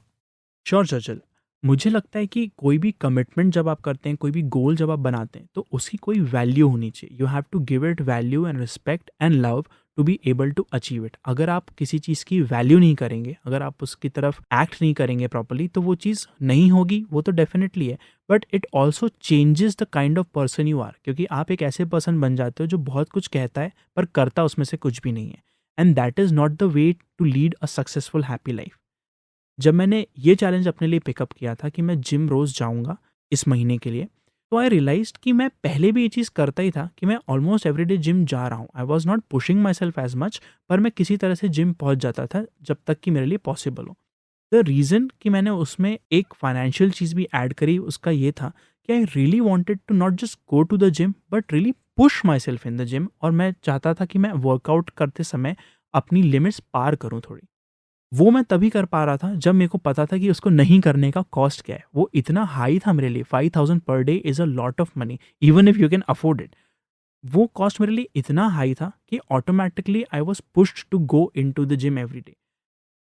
श्योर चर्चिल, मुझे लगता है कि कोई भी कमिटमेंट जब आप करते हैं, कोई भी गोल जब आप बनाते हैं, तो उसकी कोई वैल्यू होनी चाहिए। You have to give it value and respect and love to be able to achieve it. अगर आप किसी चीज़ की वैल्यू नहीं करेंगे, अगर आप उसकी तरफ एक्ट नहीं करेंगे प्रॉपरली, तो वो चीज़ नहीं होगी, वो तो डेफिनेटली है। But it also changes the kind of person you are, क्योंकि आप एक ऐसे पर्सन बन जाते हो जो बहुत कुछ कहता है पर करता उसमें से कुछ भी नहीं है। And that is not the way to lead a successful happy life. जब मैंने ये चैलेंज अपने लिए पिकअप किया था कि मैं जिम रोज़ जाऊँगा इस महीने के लिए, तो आई रियलाइज़्ड कि मैं पहले भी ये चीज़ करता ही था कि मैं ऑलमोस्ट एवरीडे जिम जा रहा हूँ। I was not pushing my self as much, पर मैं किसी तरह से जिम पहुँच जाता था जब तक कि मेरे लिए पॉसिबल हो। द रीज़न कि मैंने उसमें एक फाइनेंशियल चीज़ भी ऐड करी, उसका ये था कि I really wanted to not just go to the gym but really push myself in the gym. और मैं चाहता था कि मैं वर्कआउट करते समय अपनी लिमिट्स पार करूँ थोड़ी। वो मैं तभी कर पा रहा था जब मेरे को पता था कि उसको नहीं करने का कॉस्ट क्या है। वो इतना हाई था मेरे लिए, 5000 per day is a lot of money even if you can afford it. वो कॉस्ट मेरे लिए इतना हाई था कि automatically I was pushed to go into the gym every day.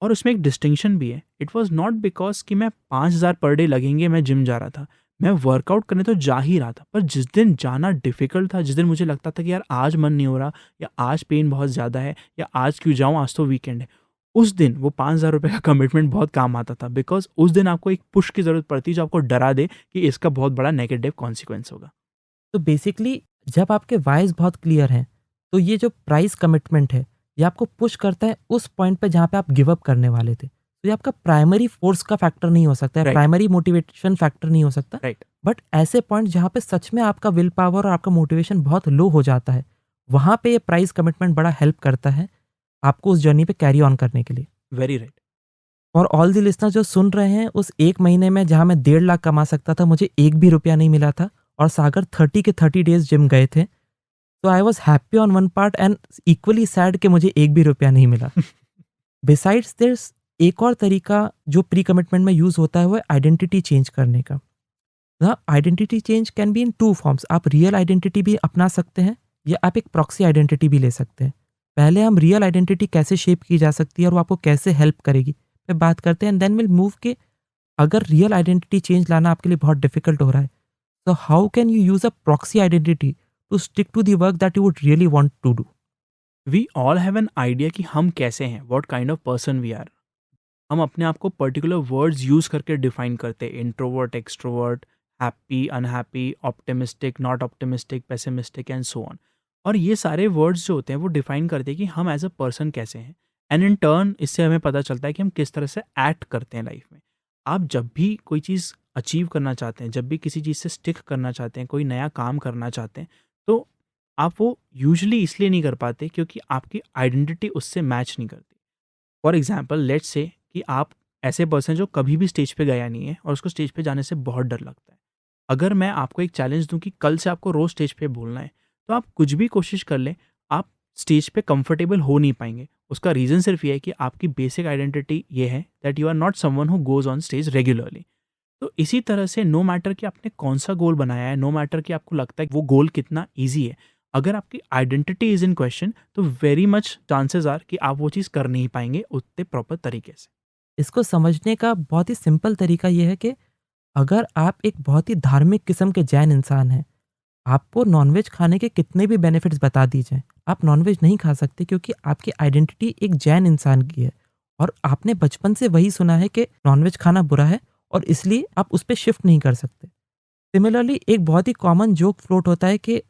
और उसमें एक डिस्टिंक्शन भी है, इट वाज़ नॉट बिकॉज़ कि मैं 5000 पर डे लगेंगे मैं जिम जा रहा था। मैं वर्कआउट करने तो जा ही रहा था, पर जिस दिन जाना डिफ़िकल्ट था, जिस दिन मुझे लगता था कि यार आज मन नहीं हो रहा, या आज पेन बहुत ज़्यादा है, या आज क्यों जाऊँ, आज तो वीकेंड है। उस दिन वो ₹5000 का कमिटमेंट बहुत काम आता था, बिकॉज़ उस दिन आपको एक पुश की ज़रूरत पड़ती है जो आपको डरा दे कि इसका बहुत बड़ा नेगेटिव कॉन्सिक्वेंस होगा। तो बेसिकली जब आपके व्हायस बहुत क्लियर हैं, तो ये जो प्राइस कमिटमेंट है, ये आपको पुश करता है उस पॉइंट पे जहाँ पे आप गिव अप करने वाले थे। तो ये आपका प्राइमरी फोर्स का फैक्टर नहीं हो सकता है, राइट, प्राइमरी मोटिवेशन फैक्टर नहीं हो सकता। राइट। बट ऐसे पॉइंट जहाँ पे सच में आपका विल पावर और आपका मोटिवेशन बहुत लो हो जाता है, वहाँ पे ये प्राइस कमिटमेंट बड़ा हेल्प करता है आपको उस जर्नी पे कैरी ऑन करने के लिए। Very right. और ऑल द लिसनर जो सुन रहे हैं, उस 1 महीने में जहाँ मैं 1.5 लाख कमा सकता था, मुझे एक भी रुपया नहीं मिला था और सागर 30 के 30 डेज़ जिम गए थे। तो I was happy on one part and equally sad कि मुझे एक भी रुपया नहीं मिला। बिसाइड्स दिस एक और तरीका जो प्री कमिटमेंट में यूज़ होता है वो है आइडेंटिटी चेंज करने का। The identity change can be in 2 forms. आप रियल आइडेंटिटी भी अपना सकते हैं या आप एक प्रॉक्सी आइडेंटिटी भी ले सकते हैं। पहले हम रियल आइडेंटिटी कैसे शेप की जा सकती है और वो आपको कैसे हेल्प करेगी, पे बात करते हैं एंड देन विल मूव के अगर रियल आइडेंटिटी चेंज लाना आपके लिए बहुत डिफिकल्ट हो रहा है, तो how can you use a proxy identity to stick to the work that you would really want to do? We all have an idea कि हम कैसे हैं, what kind of person we are. हम अपने आप को पर्टिकुलर वर्ड्स यूज़ करके डिफाइन करते हैं, introvert, extrovert, happy, unhappy, optimistic, not optimistic, pessimistic and so on. और ये सारे वर्ड्स जो होते हैं वो डिफाइन करते हैं कि हम एज अ पर्सन कैसे हैं। एंड इन टर्न इससे हमें पता चलता है कि हम किस तरह से एक्ट करते हैं लाइफ में। आप जब भी कोई चीज़ अचीव करना चाहते हैं, जब भी किसी चीज़ से स्टिक करना चाहते हैं, कोई नया काम करना चाहते हैं, तो आप वो यूजुअली इसलिए नहीं कर पाते क्योंकि आपकी आइडेंटिटी उससे मैच नहीं करती। फॉर एग्जाम्पल लेट्स से कि आप ऐसे पर्सन जो कभी भी स्टेज पे गया नहीं है और उसको स्टेज पे जाने से बहुत डर लगता है। अगर मैं आपको एक चैलेंज दूं कि कल से आपको रोज स्टेज पे बोलना है, तो आप कुछ भी कोशिश कर लें, आप स्टेज पे कंफर्टेबल हो नहीं पाएंगे। उसका रीज़न सिर्फ ये है कि आपकी बेसिक आइडेंटिटी ये है that you are not someone who goes on stage regularly. तो इसी तरह से नो मैटर कि आपने कौन सा गोल बनाया है, नो मैटर कि आपको लगता है कि वो गोल कितना ईजी है, अगर आपकी आइडेंटिटी इज़ इन क्वेश्चन तो वेरी मच चांसेस आर कि आप वो चीज़ कर नहीं पाएंगे उतने प्रॉपर तरीके से। इसको समझने का बहुत ही सिंपल तरीका ये है कि अगर आप एक बहुत ही धार्मिक किस्म के जैन इंसान हैं, आपको नॉनवेज खाने के कितने भी बेनिफिट्स बता दिए जाएँ, आप नॉनवेज नहीं खा सकते क्योंकि आपकी आइडेंटिटी एक जैन इंसान की है और आपने बचपन से वही सुना है कि नॉनवेज खाना बुरा है और इसलिए आप उस पे शिफ्ट नहीं कर सकते। सिमिलरली एक बहुत ही कॉमन जोक फ्लोट होता है कि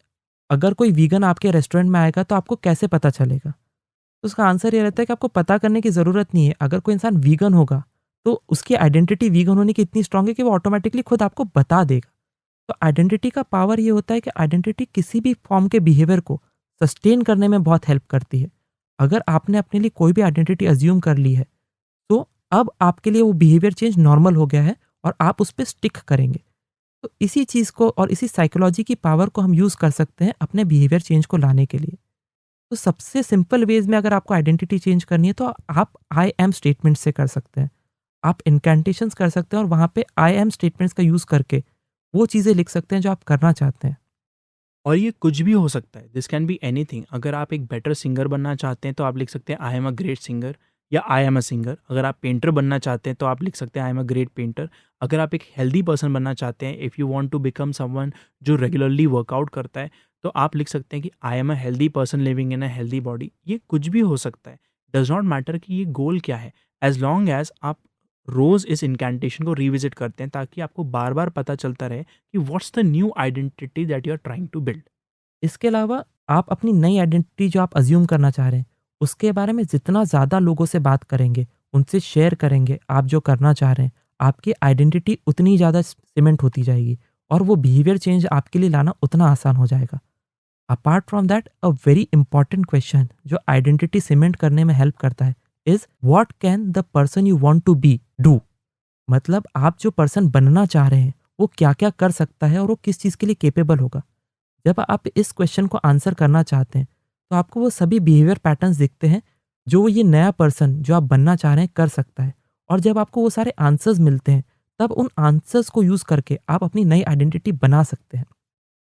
अगर कोई वीगन आपके रेस्टोरेंट में आएगा तो आपको कैसे पता चलेगा? तो उसका आंसर ये रहता है कि आपको पता करने की ज़रूरत नहीं है। अगर कोई इंसान वीगन होगा, तो उसकी आइडेंटिटी वीगन होने की इतनी स्ट्रॉन्ग है कि वो ऑटोमैटिकली खुद आपको बता देगा। तो आइडेंटिटी का पावर ये होता है कि आइडेंटिटी किसी भी फॉर्म के बिहेवियर को सस्टेन करने में बहुत हेल्प करती है। अगर आपने अपने लिए कोई भी आइडेंटिटी अज़्यूम कर ली है, तो अब आपके लिए वो बिहेवियर चेंज नॉर्मल हो गया है और आप उस पे स्टिक करेंगे। तो इसी चीज़ को और इसी साइकोलॉजी की पावर को हम यूज़ कर सकते हैं अपने बिहेवियर चेंज को लाने के लिए। तो सबसे सिंपल वेज़ में अगर आपको आइडेंटिटी चेंज करनी है तो आप आई एम स्टेटमेंट से कर सकते हैं। आप इनकैंटेशंस कर सकते हैं और वहाँ पे आई एम स्टेटमेंट्स का यूज़ करके वो चीज़ें लिख सकते हैं जो आप करना चाहते हैं। और ये कुछ भी हो सकता है, दिस कैन बी एनीथिंग। अगर आप एक बेटर सिंगर बनना चाहते हैं तो आप लिख सकते हैं I am a great singer या आई एम अ सिंगर। अगर आप पेंटर बनना चाहते हैं तो आप लिख सकते हैं I am a great painter. अगर आप एक हेल्दी पर्सन बनना चाहते हैं, if you want to become someone जो रेगुलरली वर्कआउट करता है, तो आप लिख सकते हैं कि I am a healthy person living in a healthy body. ये कुछ भी हो सकता है, डज नॉट मैटर कि ये गोल क्या है, एज लॉन्ग एज आप रोज़ इस इनकैंटेशन को रिविजिट करते हैं ताकि आपको बार बार पता चलता रहे कि what's the new identity that you are trying to build. इसके अलावा आप अपनी नई आइडेंटिटी जो आप अज़्यूम करना चाह रहे हैं, उसके बारे में जितना ज़्यादा लोगों से बात करेंगे, उनसे शेयर करेंगे आप जो करना चाह रहे हैं, आपकी आइडेंटिटी उतनी ज़्यादा सीमेंट होती जाएगी और वो बिहेवियर चेंज आपके लिए लाना उतना आसान हो जाएगा। Apart from that a very important question जो आइडेंटिटी सीमेंट करने में हेल्प करता है is what can the person you want to be do? मतलब आप जो पर्सन बनना चाह रहे हैं, वो क्या-क्या कर सकता है और वो किस चीज़ के लिए कैपेबल होगा? जब आप इस क्वेश्चन को आंसर करना चाहते हैं, तो आपको वो सभी बिहेवियर पैटर्न्स दिखते हैं, जो वो ये नया पर्सन जो आप बनना चाह रहे हैं कर सकता है। और जब आपको वो सारे आंसर्स मिलते हैं, तब उन आंसर्स को यूज़ करके आप अपनी नई आइडेंटिटी बना सकते हैं।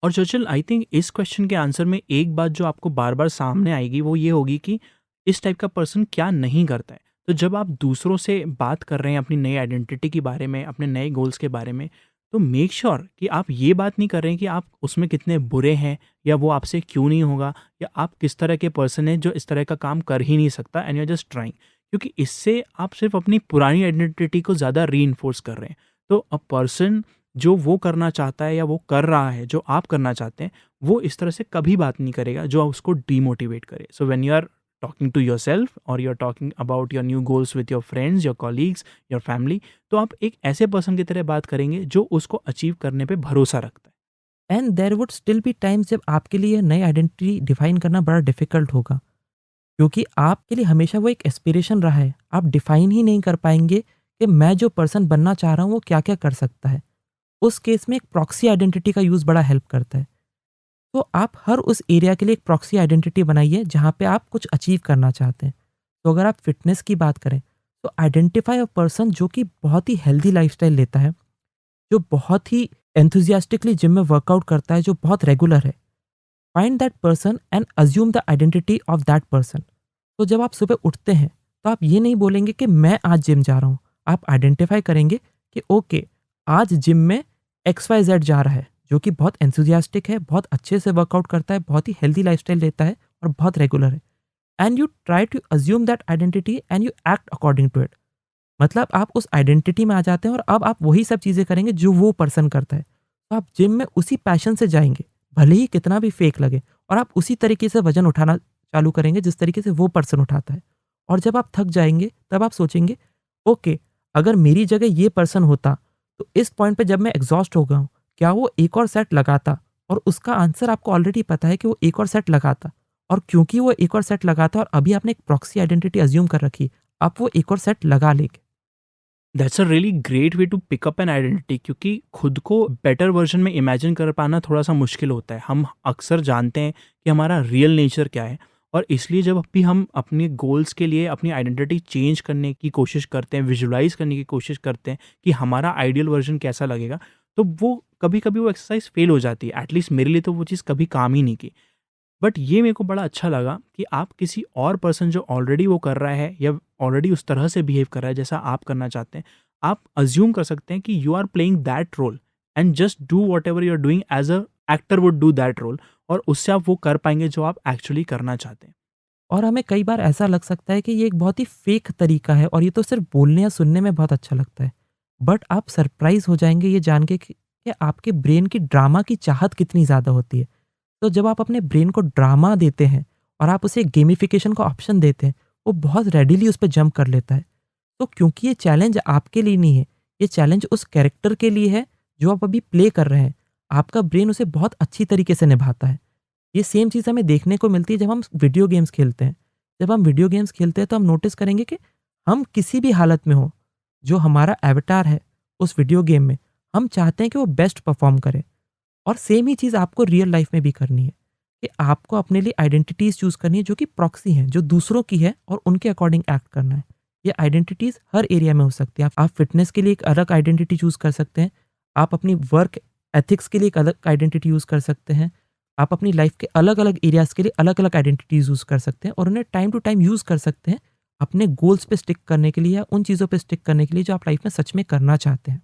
और चर्चिल, आई थिंक इस क्वेश्चन के आंसर में एक बात जो आपको बार बार सामने आएगी वो ये होगी कि इस टाइप का पर्सन क्या नहीं करता है। तो जब आप दूसरों से बात कर रहे हैं अपनी नई आइडेंटिटी के बारे में, अपने नए गोल्स के बारे में, तो मेक श्योर कि आप ये बात नहीं कर रहे हैं कि आप उसमें कितने बुरे हैं या वो आपसे क्यों नहीं होगा या आप किस तरह के पर्सन हैं जो इस तरह का काम कर ही नहीं सकता and you are just trying. क्योंकि इससे आप सिर्फ अपनी पुरानी आइडेंटिटी को ज़्यादा री कर रहे हैं। तो अ पर्सन जो वो करना चाहता है या वो कर रहा है जो आप करना चाहते हैं, वो इस तरह से कभी बात नहीं करेगा जो उसको डीमोटिवेट करे। So when you are talking to yourself और you are talking about your new goals with your friends, your colleagues, your family, तो आप एक ऐसे पर्सन की तरह बात करेंगे जो उसको अचीव करने पे भरोसा रखता है। And there would still be times जब आपके लिए नई आइडेंटिटी डिफाइन करना बड़ा डिफिकल्ट होगा, क्योंकि आपके लिए हमेशा वो एक एस्पिरेशन रहा है। आप डिफाइन ही नहीं कर पाएँगे कि मैं जो पर्सन बनना चाह रहा हूँ, वो क्या-क्या कर सकता है। उस केस में एक प्रॉक्सी आइडेंटिटी का यूज़ बड़ा हेल्प करता है। तो आप हर उस एरिया के लिए एक प्रॉक्सी आइडेंटिटी बनाइए जहाँ पे आप कुछ अचीव करना चाहते हैं। तो अगर आप फिटनेस की बात करें, तो आइडेंटिफाई अ पर्सन जो कि बहुत ही हेल्दी लाइफ़स्टाइल लेता है, जो बहुत ही एंथुसियास्टिकली जिम में वर्कआउट करता है, जो बहुत रेगुलर है। Find that person and assume the identity of that person. तो जब आप सुबह उठते हैं, तो आप ये नहीं बोलेंगे कि मैं आज जिम जा रहा हूँ। आप आइडेंटिफाई करेंगे कि ओके, आज जिम में एक्स वाई जेड जा रहा है, जो कि बहुत एंथुसियास्टिक है, बहुत अच्छे से वर्कआउट करता है, बहुत ही हेल्दी लाइफस्टाइल लेता है और बहुत रेगुलर है। And you try to assume that identity and you act according to it. मतलब आप उस आइडेंटिटी में आ जाते हैं और अब आप वही सब चीज़ें करेंगे जो वो पर्सन करता है। तो आप जिम में उसी पैशन से जाएँगे, भले ही कितना भी फेक लगे, और आप उसी तरीके से वज़न उठाना चालू करेंगे जिस तरीके से वो पर्सन उठाता है। और जब आप थक जाएँगे तब आप सोचेंगे, ओके, अगर मेरी जगह ये पर्सन होता तो इस पॉइंट पे जब मैं एग्ज़ॉस्ट हो गया हूँ, क्या वो एक और सेट लगाता? और उसका आंसर आपको ऑलरेडी पता है कि वो एक और सेट लगाता। और क्योंकि वो एक और सेट लगाता और अभी आपने एक प्रॉक्सी आइडेंटिटी अज़्यूम कर रखी है, आप वो एक और सेट लगा लेंगे। That's a really great way to pick up an identity, क्योंकि खुद को बेटर वर्जन में इमेजिन कर पाना थोड़ा सा मुश्किल होता है। हम अक्सर जानते हैं कि हमारा रियल नेचर क्या है, और इसलिए जब भी हम अपने गोल्स के लिए अपनी आइडेंटिटी चेंज करने की कोशिश करते हैं, विजुलाइज करने की कोशिश करते हैं कि हमारा आइडियल वर्जन कैसा लगेगा, तो वो कभी कभी वो एक्सरसाइज फेल हो जाती है। एटलीस्ट मेरे लिए तो वो चीज़ कभी काम ही नहीं की। बट ये मेरे को बड़ा अच्छा लगा कि आप किसी और पर्सन जो ऑलरेडी वो कर रहा है या ऑलरेडी उस तरह से बिहेव कर रहा है जैसा आप करना चाहते हैं, आप अज्यूम कर सकते हैं कि you are playing that role and just do whatever you are doing as a actor would do that role, और उससे आप वो कर पाएंगे जो आप एक्चुअली करना चाहते हैं। और हमें कई बार ऐसा लग सकता है कि ये एक बहुत ही फेक तरीका है और ये तो सिर्फ बोलने या सुनने में बहुत अच्छा लगता है। बट आप सरप्राइज़ हो जाएँगे ये जान के कि आपके ब्रेन की ड्रामा की चाहत कितनी ज़्यादा होती है। तो जब आप अपने ब्रेन को ड्रामा देते हैं और आप उसे गेमिफिकेशन का ऑप्शन देते हैं, वो बहुत रेडिली उस पे जंप कर लेता है। तो क्योंकि ये चैलेंज आपके लिए नहीं है, ये चैलेंज उस कैरेक्टर के लिए है जो आप अभी प्ले कर रहे हैं। आपका ब्रेन उसे बहुत अच्छी तरीके से निभाता है। ये सेम चीज़ हमें देखने को मिलती है जब हम वीडियो गेम्स खेलते हैं। जब हम वीडियो गेम्स खेलते हैं तो हम नोटिस करेंगे कि हम किसी भी हालत में हो, जो हमारा एवतार है उस वीडियो गेम में, हम चाहते हैं कि वो बेस्ट परफ़ॉर्म करे। और सेम ही चीज़ आपको रियल लाइफ़ में भी करनी है कि आपको अपने लिए आइडेंटिटीज़ चूज़ करनी है जो कि प्रॉक्सी हैं, जो दूसरों की है और उनके अकॉर्डिंग एक्ट करना है। ये आइडेंटिटीज़ हर एरिया में हो सकती है। आप फ़िटनेस के लिए एक अलग आइडेंटिटी चूज़ कर सकते हैं। आप अपनी वर्क एथिक्स के लिए एक अलग आइडेंटिटी यूज़ कर सकते हैं। आप अपनी लाइफ़ के अलग-अलग एरियाज़ के लिए अलग-अलग आइडेंटिटीज़ यूज़ कर सकते हैं और उन्हें टाइम टू टाइम यूज़ कर सकते हैं, अपने गोल्स पे स्टिक करने के लिए या उन चीज़ों पे स्टिक करने के लिए जो आप लाइफ़ में सच में करना चाहते हैं।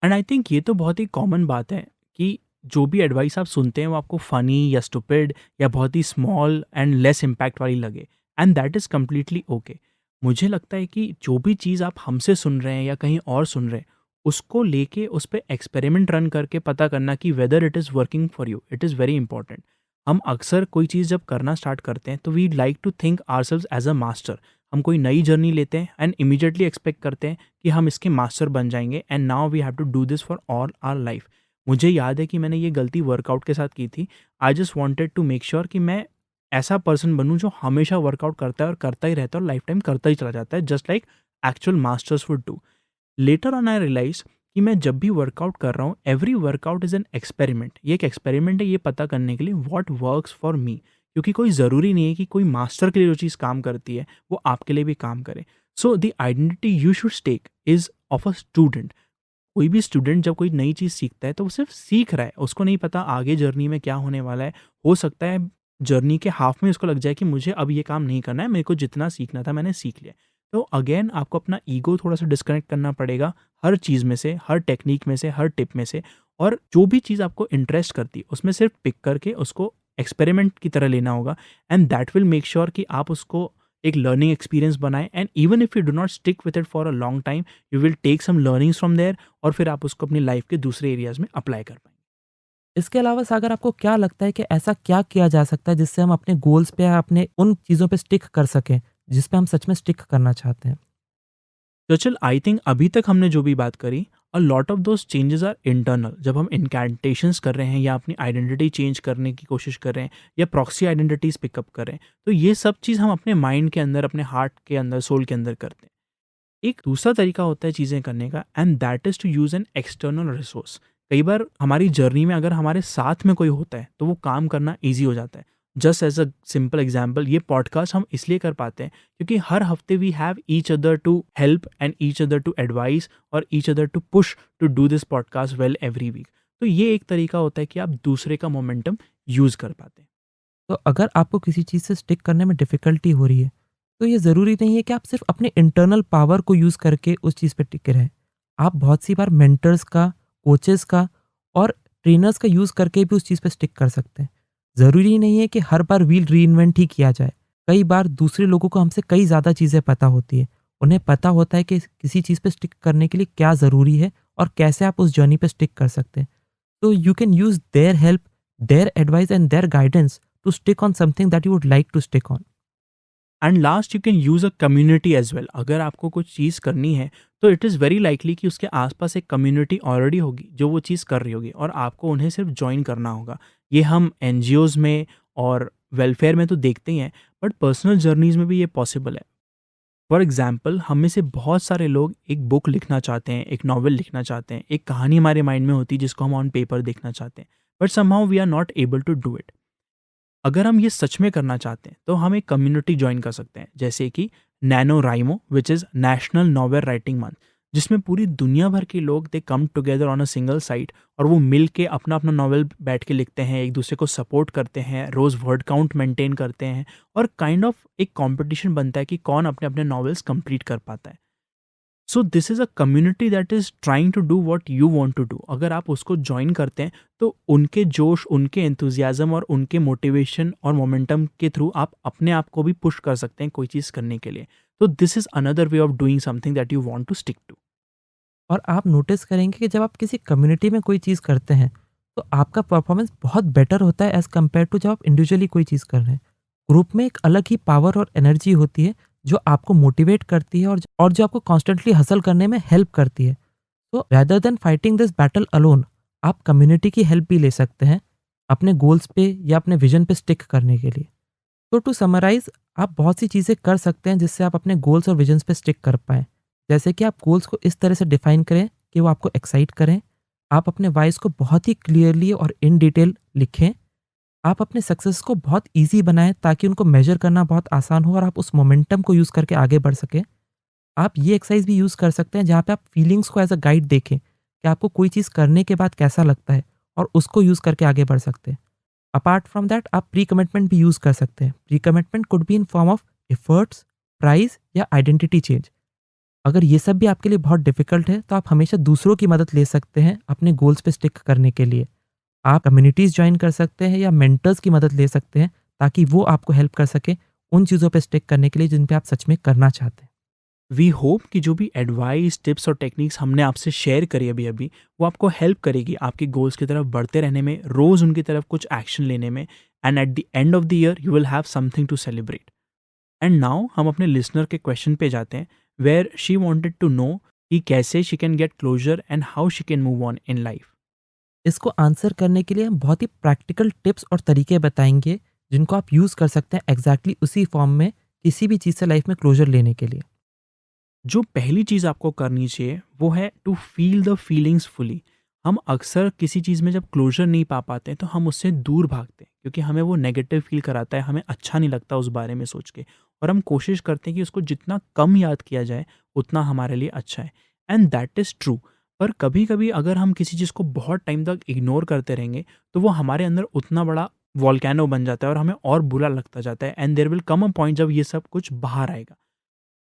एंड आई थिंक ये तो बहुत ही कॉमन बात है कि जो भी एडवाइस आप सुनते हैं वो आपको फ़नी या स्टूपिड या बहुत ही स्मॉल एंड लेस इम्पैक्ट वाली लगे, and that is completely okay. मुझे लगता है कि जो भी चीज़ आप हमसे सुन रहे हैं या कहीं और सुन रहे हैं, उसको लेके उस पे एक्सपेरिमेंट रन करके पता करना कि whether it is working for you, it is very important. हम अक्सर कोई चीज़ जब करना स्टार्ट करते हैं तो we like to think ourselves as a master. हम कोई नई जर्नी लेते हैं एंड इमीडिएटली एक्सपेक्ट करते हैं कि हम इसके मास्टर बन जाएंगे and now we have to do this for all our life. मुझे याद है कि मैंने ये गलती वर्कआउट के साथ की थी। I just wanted to make sure कि मैं ऐसा पर्सन बनूं जो हमेशा वर्कआउट करता है और करता ही रहता है और लाइफ टाइम करता ही चला जाता है, just like actual masters would do. Later on I realize कि मैं जब भी वर्कआउट कर रहा हूँ, every workout is an experiment. ये एक एक्सपेरिमेंट है ये पता करने के लिए व्हाट वर्क्स फॉर मी, क्योंकि कोई ज़रूरी नहीं है कि कोई मास्टर के लिए जो चीज़ काम करती है वो आपके लिए भी काम करे। So the identity you should take is of a student. कोई भी स्टूडेंट जब कोई नई चीज़ सीखता है तो वो सिर्फ सीख रहा है, उसको नहीं पता आगे जर्नी में क्या होने वाला है। हो सकता है जर्नी के हाफ में उसको लग जाए कि मुझे अब ये काम नहीं करना है, मेरे को जितना सीखना था मैंने सीख लिया। तो अगेन आपको अपना ईगो थोड़ा सा डिस्कनेक्ट करना पड़ेगा हर चीज़ में से, हर टेक्निक में से, हर टिप में से, और जो भी चीज़ आपको इंटरेस्ट करती है उसमें सिर्फ पिक करके उसको एक्सपेरिमेंट की तरह लेना होगा, and that will make sure कि आप उसको एक लर्निंग एक्सपीरियंस बनाएं। And even if you do not stick with it for a long time, you will take some learnings from there, और फिर आप उसको अपनी लाइफ के दूसरे एरियाज में अप्लाई कर पाएंगे। इसके अलावा सागर, आपको क्या लगता है कि ऐसा क्या किया जा सकता है जिससे हम अपने गोल्स पे या अपने उन चीज़ों पे स्टिक कर सकें, जिस पे हम सच में स्टिक करना चाहते हैं? तो चल, आई थिंक अभी तक हमने जो भी बात करी, a lot of those changes are internal. जब हम इनकैंटेशंस कर रहे हैं या अपनी आइडेंटिटी चेंज करने की कोशिश कर रहे हैं या प्रॉक्सी आइडेंटिटीज पिकअप कर रहे हैं, तो ये सब चीज़ हम अपने माइंड के अंदर, अपने हार्ट के अंदर, सोल के अंदर करते हैं। एक दूसरा तरीका होता है चीज़ें करने का, and that is to use an external resource. कई बार हमारी जर्नी में अगर हमारे साथ में कोई होता है तो वो काम करना ईजी हो जाता है। Just as a simple example, ये पॉडकास्ट हम इसलिए कर पाते हैं क्योंकि हर हफ्ते we have each other to help and each other to advise और each other to push to do this podcast well every week. तो ये एक तरीका होता है कि आप दूसरे का मोमेंटम यूज़ कर पाते हैं। तो अगर आपको किसी चीज़ से स्टिक करने में डिफ़िकल्टी हो रही है, तो ये ज़रूरी नहीं है कि आप सिर्फ़ अपने इंटरनल पावर को यूज़ करके उस चीज़ पे टिके रहें। आप बहुत सी बार मेंटर्स का, कोचेज़ का और ट्रेनर्स का यूज़ करके भी उस चीज़ पे स्टिक कर सकते हैं। ज़रूरी नहीं है कि हर बार व्हील रीइन्वेंट ही किया जाए। कई बार दूसरे लोगों को हमसे कई ज़्यादा चीज़ें पता होती है। उन्हें पता होता है कि किसी चीज़ पे स्टिक करने के लिए क्या ज़रूरी है और कैसे आप उस जर्नी पे स्टिक कर सकते हैं। तो you can use their help, their advice and their guidance to stick on something that you would like to stick on. And last you can use a community as well. अगर आपको कुछ चीज़ करनी है तो इट इज़ वेरी लाइकली कि उसके आसपास एक कम्युनिटी ऑलरेडी होगी जो वो चीज़ कर रही होगी और आपको उन्हें सिर्फ ज्वाइन करना होगा। ये हम एनजीओज़ में और वेलफेयर में तो देखते ही हैं, बट पर्सनल जर्नीज़ में भी ये पॉसिबल है। फॉर एग्जाम्पल, हम में से बहुत सारे लोग एक बुक लिखना चाहते हैं, एक नॉवल लिखना चाहते हैं, एक कहानी हमारे माइंड में होती है जिसको हम ऑन पेपर देखना चाहते हैं, but somehow we are not able to do it. अगर हम ये सच में करना चाहते हैं तो हम एक कम्युनिटी ज्वाइन कर सकते हैं, जैसे कि NaNoWriMo which is national novel writing month, जिसमें पूरी दुनिया भर के लोग they come together on a single site और वो मिल के अपना अपना नॉवल बैठ के लिखते हैं, एक दूसरे को सपोर्ट करते हैं, रोज़ वर्ड काउंट मेंटेन करते हैं और काइंड ऑफ एक कंपटीशन बनता है कि कौन अपने अपने नॉवेल्स कंप्लीट कर पाता है। So this is a community that is trying to do what you want to do. अगर आप उसको ज्वाइन करते हैं तो उनके जोश, उनके एंथुजियाज़्म और उनके मोटिवेशन और मोमेंटम के थ्रू आप अपने आप को भी पुश कर सकते हैं कोई चीज़ करने के लिए। तो this is another way of doing something that you want to stick to. और आप नोटिस करेंगे कि जब आप किसी कम्युनिटी में कोई चीज़ करते हैं, तो आपका परफॉर्मेंस बहुत बेटर होता है एज़ कम्पेयर टू जब आप इंडिविजुअली कोई चीज़ कर रहे हैं। ग्रुप में एक अलग ही पावर और एनर्जी होती है, जो आपको मोटिवेट करती है और जो आपको कॉन्स्टेंटली हसल करने में हेल्प करती है। तो rather than fighting this battle alone, आप कम्युनिटी की हेल्प भी ले सकते हैं, अपने गोल्स पे या अपने विज़न पे स्टिक करने के लिए। तो टू समराइज़, आप बहुत सी चीज़ें कर सकते हैं जिससे आप अपने गोल्स और विजन्स पे स्टिक कर पाएँ। जैसे कि आप गोल्स को इस तरह से डिफाइन करें कि वो आपको एक्साइट करें। आप अपने व्हाइज़ को बहुत ही क्लियरली और इन डिटेल लिखें। आप अपने सक्सेस को बहुत ईज़ी बनाएँ ताकि उनको मेज़र करना बहुत आसान हो और आप उस मोमेंटम को यूज़ करके आगे बढ़ सकें। आप ये एक्सरसाइज़ भी यूज़ कर सकते हैं जहाँ पे आप फीलिंग्स को एज़ अ गाइड देखें कि आपको कोई चीज़ करने के बाद कैसा लगता है और उसको यूज़ करके आगे बढ़ सकते हैं। अपार्ट फ्रॉम दैट, आप प्री कमिटमेंट भी यूज़ कर सकते हैं। Pre commitment could be in form of efforts, prize या आइडेंटिटी चेंज। अगर ये सब भी आपके लिए बहुत डिफ़िकल्ट है, तो आप हमेशा दूसरों की मदद ले सकते हैं अपने गोल्स पे स्टिक करने के लिए। आप कम्युनिटीज़ जॉइन कर सकते हैं या मेंटर्स की मदद ले सकते हैं, ताकि वो आपको हेल्प कर सकें उन चीज़ों पे स्टिक करने के लिए जिन पे आप सच में करना चाहते हैं। वी होप कि जो भी एडवाइस, टिप्स और टेक्निक्स हमने आपसे शेयर करी अभी अभी, वो आपको हेल्प करेगी आपके गोल्स की तरफ बढ़ते रहने में, रोज़ उनकी तरफ कुछ एक्शन लेने में, and at the end of the year you will have something to celebrate. And now हम अपने लिसनर के क्वेश्चन पे जाते हैं, where she wanted to know कि कैसे she can get closure and how she can move on in life. इसको आंसर करने के लिए हम बहुत ही प्रैक्टिकल टिप्स और तरीके बताएँगे, जिनको आप यूज़ कर सकते हैं एग्ज़ैक्टली उसी फॉर्म में किसी भी चीज़ से लाइफ़ में क्लोज़र लेने के लिए। जो पहली चीज़ आपको करनी चाहिए वो है to feel the feelings fully. हम अक्सर किसी चीज़ में जब क्लोजर नहीं पा पाते हैं तो हम उससे दूर भागते हैं, क्योंकि हमें वो नेगेटिव फील कराता है, हमें अच्छा नहीं लगता उस बारे में सोच के, और हम कोशिश करते हैं कि उसको जितना कम याद किया जाए उतना हमारे लिए अच्छा है। And that is true. पर कभी कभी अगर हम किसी चीज़ को बहुत टाइम तक इग्नोर करते रहेंगे तो वो हमारे अंदर उतना बड़ा वॉल्केनो बन जाता है और हमें और बुरा लगता जाता है, and there will come a point जब ये सब कुछ बाहर आएगा।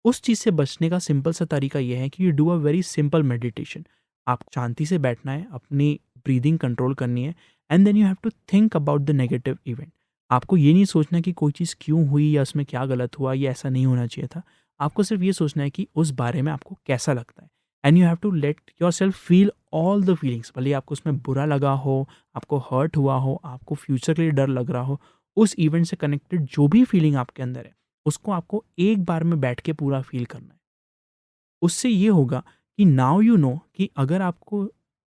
उस चीज़ से बचने का सिंपल सा तरीका ये है कि you do a very simple meditation. आप शांति से बैठना है, अपनी ब्रीदिंग कंट्रोल करनी है, and then you have to think about the negative event. आपको ये नहीं सोचना कि कोई चीज़ क्यों हुई या उसमें क्या गलत हुआ, ये ऐसा नहीं होना चाहिए था। आपको सिर्फ ये सोचना है कि उस बारे में आपको कैसा लगता है, and you have to let yourself feel all the feelings. भले आपको उसमें बुरा लगा हो, आपको हर्ट हुआ हो, आपको फ्यूचर के लिए डर लग रहा हो, उस इवेंट से कनेक्टेड जो भी फीलिंग आपके अंदर है उसको आपको एक बार में बैठ के पूरा फ़ील करना है। उससे ये होगा कि नाउ यू नो कि अगर आपको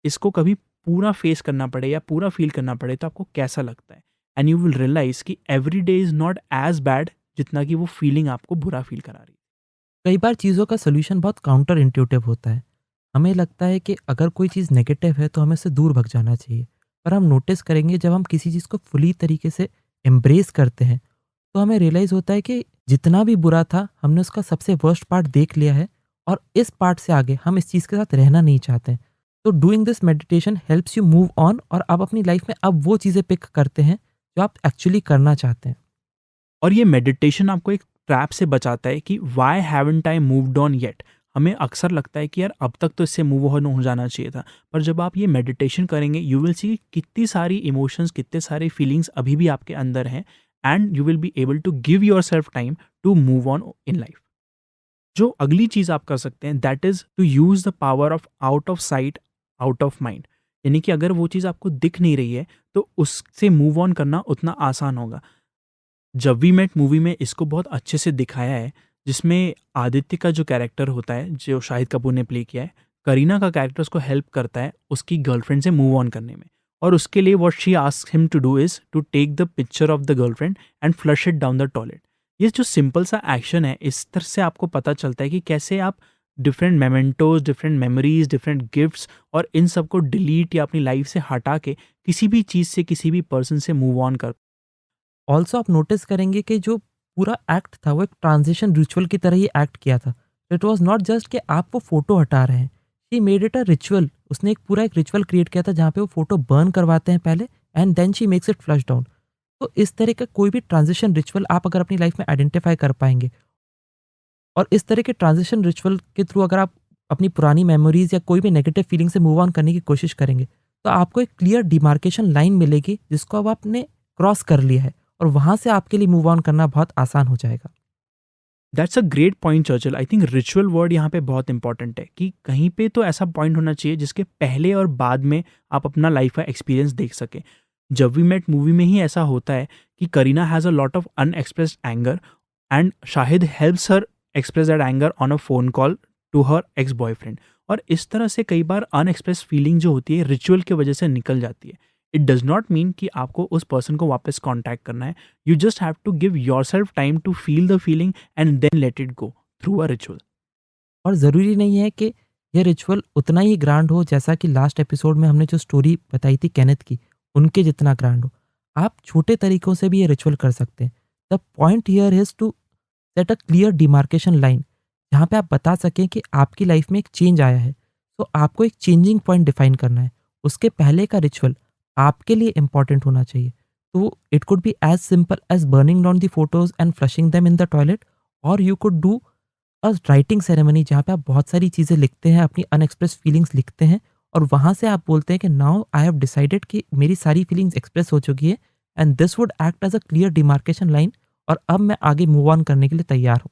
इसको कभी पूरा फ़ेस करना पड़े या पूरा फ़ील करना पड़े तो आपको कैसा लगता है, एंड यू विल रियलाइज़ कि every day is not as bad जितना कि वो फ़ीलिंग आपको बुरा फ़ील करा रही है। कई बार चीज़ों का सॉल्यूशन बहुत काउंटर इंट्यूटिव होता है। हमें लगता है कि अगर कोई चीज़ नेगेटिव है तो हमें उससे दूर भग जाना चाहिए। पर हम नोटिस करेंगे जब हम किसी चीज़ को फुली तरीके से एम्ब्रेस करते हैं, तो हमें रियलाइज़ होता है कि जितना भी बुरा था हमने उसका सबसे वर्स्ट पार्ट देख लिया है और इस पार्ट से आगे हम इस चीज़ के साथ रहना नहीं चाहते हैं। तो doing this meditation helps you move on और आप अपनी लाइफ में अब वो चीज़ें पिक करते हैं जो आप एक्चुअली करना चाहते हैं। और ये मेडिटेशन आपको एक ट्रैप से बचाता है कि why haven't I moved on yet. हमें अक्सर लगता है कि यार अब तक तो इससे मूव ऑन हो जाना चाहिए था, पर जब आप ये मेडिटेशन करेंगे यू विल सी कितनी सारी इमोशंस, कितने सारे फीलिंग्स अभी भी आपके अंदर हैं, and you will be able to give yourself time to move on in life. जो अगली चीज़ आप कर सकते हैं that is to use the power of out of sight out of mind. यानी कि अगर वो चीज़ आपको दिख नहीं रही है तो उससे मूव ऑन करना उतना आसान होगा। जब वी मेट मूवी में इसको बहुत अच्छे से दिखाया है, जिसमें आदित्य का जो कैरेक्टर होता है, जो शाहिद कपूर ने प्ले किया है, करीना का कैरेक्टर उसको हेल्प करता है उसकी गर्लफ्रेंड से मूव ऑन करने में। और उसके लिए what she asks him to do is to take the picture of the girlfriend and flush it down the toilet. ये जो सिंपल सा एक्शन है, इस तरह से आपको पता चलता है कि कैसे आप different mementos, different memories, different gifts और इन सब को डिलीट या अपनी लाइफ से हटा के किसी भी चीज़ से, किसी भी पर्सन से मूव ऑन कर। ऑल्सो आप नोटिस करेंगे कि जो पूरा एक्ट था वो एक ट्रांजिशन रिचुअल की तरह ही एक्ट किया था। इट वॉज नॉट जस्ट कि आप वो फोटो हटा रहे हैं, she made it a ritual. उसने एक पूरा एक रिचुअल क्रिएट किया था जहाँ पे वो फोटो बर्न करवाते हैं पहले, and then she makes it flush down. तो इस तरह का कोई भी ट्रांजिशन रिचुअल आप अगर अपनी लाइफ में आइडेंटिफाई कर पाएंगे, और इस तरह के ट्रांजिशन रिचुअल के थ्रू अगर आप अपनी पुरानी मेमोरीज या कोई भी नेगेटिव फीलिंग से मूव ऑन करने की कोशिश करेंगे, तो आपको एक क्लियर डिमार्केशन लाइन मिलेगी जिसको अब आपने क्रॉस कर लिया है, और वहाँ से आपके लिए मूव ऑन करना बहुत आसान हो जाएगा। That's a great point Churchill. I think ritual word यहाँ पे बहुत इंपॉर्टेंट है कि कहीं पे तो ऐसा पॉइंट होना चाहिए जिसके पहले और बाद में आप अपना लाइफ का एक्सपीरियंस देख सकें। जब वी मेट मूवी में ही ऐसा होता है कि Kareena has a lot of unexpressed anger and Shahid helps her express that anger on a phone call to her ex boyfriend. और इस तरह से कई बार अनएक्सप्रेस फीलिंग जो होती है रिचुअल की वजह से निकल जाती है। इट डज नॉट मीन कि आपको उस पर्सन को वापस कॉन्टैक्ट करना है। You just have to give yourself time to feel the feeling and then let it go through a ritual. और ज़रूरी नहीं है कि यह रिचुअल उतना ही ग्रांड हो जैसा कि लास्ट एपिसोड में हमने जो स्टोरी बताई थी केनेथ की, उनके जितना ग्रांड हो। आप छोटे तरीकों से भी ये रिचुअल कर सकते हैं। The point here is to set a clear demarcation line, जहाँ पे आप बता सकें कि आपकी लाइफ में एक चेंज आया है, तो आपको एक चेंजिंग पॉइंट डिफाइन करना है। उसके पहले का रिचुअल आपके लिए इंपॉर्टेंट होना चाहिए। तो it could be as simple as burning down the photos and flushing them in the toilet, और you could do a writing ceremony जहाँ पे आप बहुत सारी चीज़ें लिखते हैं, अपनी अनएक्सप्रेस फीलिंग्स लिखते हैं, और वहाँ से आप बोलते हैं कि नाउ आई हैव डिसाइडेड कि मेरी सारी फीलिंग्स एक्सप्रेस हो चुकी है, and this would act as a clear demarcation line, और अब मैं आगे मूव ऑन करने के लिए तैयार हूँ।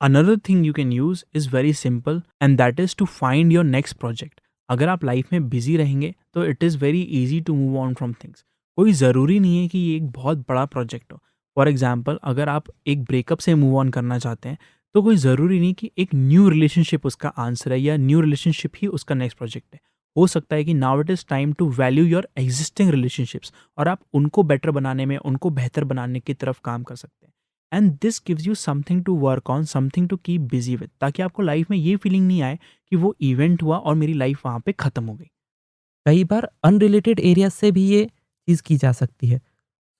Another thing you can use is very simple and that is to find your next project. अगर आप लाइफ में बिजी रहेंगे तो it is very easy to move on from things. कोई ज़रूरी नहीं है कि ये एक बहुत बड़ा प्रोजेक्ट हो। फॉर एग्जाम्पल, अगर आप एक ब्रेकअप से मूव ऑन करना चाहते हैं तो कोई ज़रूरी नहीं कि एक न्यू रिलेशनशिप उसका आंसर है या न्यू रिलेशनशिप ही उसका नेक्स्ट प्रोजेक्ट है। हो सकता है कि now it is time to value your existing relationships और आप उनको बेटर बनाने में, उनको बेहतर बनाने की तरफ काम कर सकते हैं। And this gives you something to work on, something to keep busy with, ताकि आपको लाइफ में ये फीलिंग नहीं आए कि वो इवेंट हुआ और मेरी लाइफ वहाँ पे ख़त्म हो गई। कई बार अनरिलेटेड एरिया से भी ये चीज़ की जा सकती है।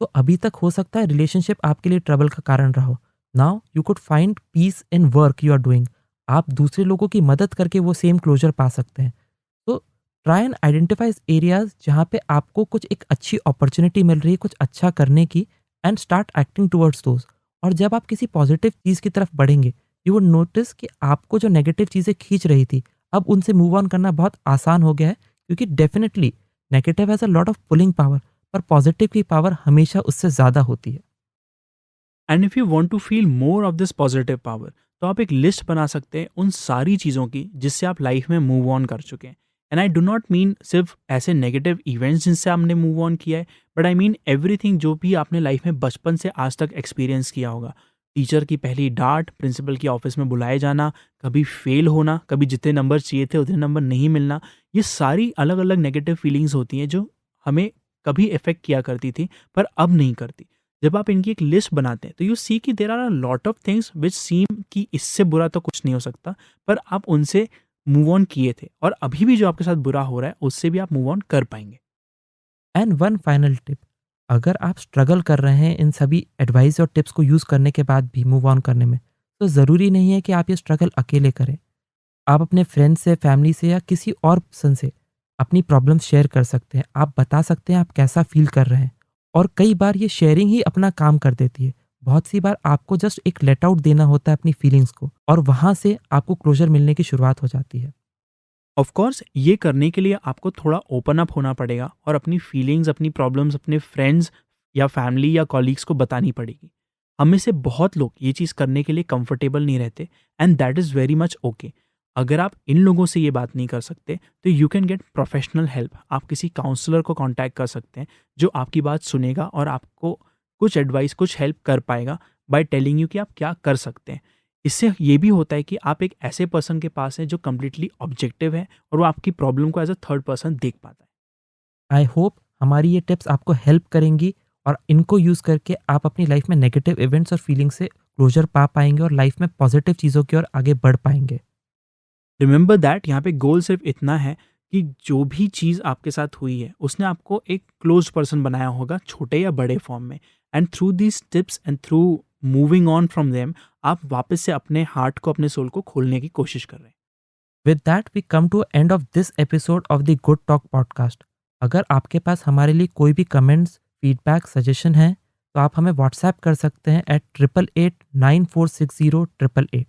तो अभी तक हो सकता है रिलेशनशिप आपके लिए ट्रबल का कारण रहा हो। Now you could find peace in work you are doing. आप दूसरे लोगों की मदद करके वो सेम क्लोजर पा सकते हैं। तो ट्राई एंड आइडेंटिफाई एरियाज जहाँ पे आपको कुछ एक अच्छी अपॉर्चुनिटी मिल रही है कुछ अच्छा करने की, and start acting towards those. और जब आप किसी पॉजिटिव चीज़ की तरफ बढ़ेंगे, यू वुड नोटिस कि आपको जो नेगेटिव चीज़ें खींच रही थी, अब उनसे मूव ऑन करना बहुत आसान हो गया है, क्योंकि definitely negative has a lot of pulling power, पर पॉजिटिव की पावर हमेशा उससे ज़्यादा होती है। And if you want to feel more of this positive power तो आप एक लिस्ट बना सकते हैं उन सारी चीज़ों की जिससे आप लाइफ में मूव ऑन कर चुके हैं। And I do not mean सिर्फ ऐसे नेगेटिव इवेंट्स जिनसे आपने मूव ऑन किया है, बट आई मीन एवरीथिंग जो भी आपने लाइफ में बचपन से आज तक एक्सपीरियंस किया होगा। टीचर की पहली डांट, प्रिंसिपल की ऑफिस में बुलाए जाना, कभी फेल होना, कभी जितने नंबर चाहिए थे उतने नंबर नहीं मिलना, ये सारी अलग अलग नेगेटिव फीलिंग्स होती हैं जो हमें कभी इफेक्ट किया करती थी पर अब नहीं करती। जब आप इनकी एक लिस्ट बनाते हैं तो यू सी कि there are a lot of things which seem कि इससे बुरा तो कुछ नहीं हो सकता, पर आप उनसे मूव ऑन किए थे और अभी भी जो आपके साथ बुरा हो रहा है उससे भी आप मूव ऑन कर पाएंगे। एंड वन फाइनल टिप, अगर आप स्ट्रगल कर रहे हैं इन सभी एडवाइस और टिप्स को यूज़ करने के बाद भी मूव ऑन करने में, तो ज़रूरी नहीं है कि आप ये स्ट्रगल अकेले करें। आप अपने फ्रेंड्स से, फैमिली से या किसी और पर्सन से अपनी प्रॉब्लम्स शेयर कर सकते हैं। आप बता सकते हैं आप कैसा फ़ील कर रहे हैं, और कई बार ये शेयरिंग ही अपना काम कर देती है। बहुत सी बार आपको जस्ट एक लेट आउट देना होता है अपनी फीलिंग्स को, और वहाँ से आपको क्लोज़र मिलने की शुरुआत हो जाती है। ऑफ कोर्स ये करने के लिए आपको थोड़ा ओपन अप होना पड़ेगा और अपनी फीलिंग्स, अपनी प्रॉब्लम्स अपने फ्रेंड्स या फैमिली या कॉलीग्स को बतानी पड़ेगी। हम में से बहुत लोग ये चीज़ करने के लिए कंफर्टेबल नहीं रहते and that is very much okay. अगर आप इन लोगों से ये बात नहीं कर सकते तो you can get professional help. आप किसी काउंसलर को कांटेक्ट कर सकते हैं जो आपकी बात सुनेगा और आपको कुछ एडवाइस, कुछ हेल्प कर पाएगा बाय टेलिंग यू कि आप क्या कर सकते हैं। इससे ये भी होता है कि आप एक ऐसे पर्सन के पास हैं जो कम्प्लीटली ऑब्जेक्टिव है और वो आपकी प्रॉब्लम को एज अ थर्ड पर्सन देख पाता है। आई होप हमारी ये टिप्स आपको हेल्प करेंगी और इनको यूज़ करके आप अपनी लाइफ में नेगेटिव इवेंट्स और फीलिंग से क्लोजर पा पाएंगे और लाइफ में पॉजिटिव चीज़ों की ओर आगे बढ़ पाएंगे। रिमेंबर दैट यहाँ पे गोल सिर्फ इतना है कि जो भी चीज़ आपके साथ हुई है उसने आपको एक क्लोज पर्सन बनाया होगा, छोटे या बड़े फॉर्म में। And through these tips and through moving on from them आप वापस से अपने हार्ट को, अपने सोल को खोलने की कोशिश कर रहे हैं। With that we come to end of this episode of the good talk podcast. अगर आपके पास हमारे लिए कोई भी कमेंट्स, फीडबैक, सजेशन है तो आप हमें व्हाट्सएप कर सकते हैं at 8889460888।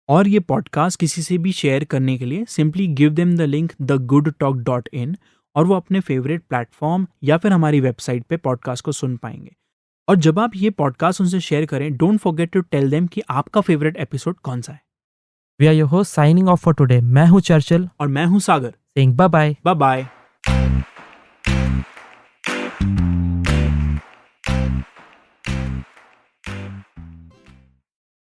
और ये पॉडकास्ट किसी से भी शेयर करने के लिए simply give them the link thegoodtalk.in और वो अपने फेवरेट प्लेटफॉर्म या फिर हमारी वेबसाइट पे पॉडकास्ट को सुन पाएंगे। और जब आप ये पॉडकास्ट उनसे शेयर करें, don't forget to tell them कि आपका फेवरेट एपिसोड कौन सा है। We are your host signing off for today. मैं हूँ चर्चिल और मैं हूँ Sagar. Saying bye bye. Bye bye.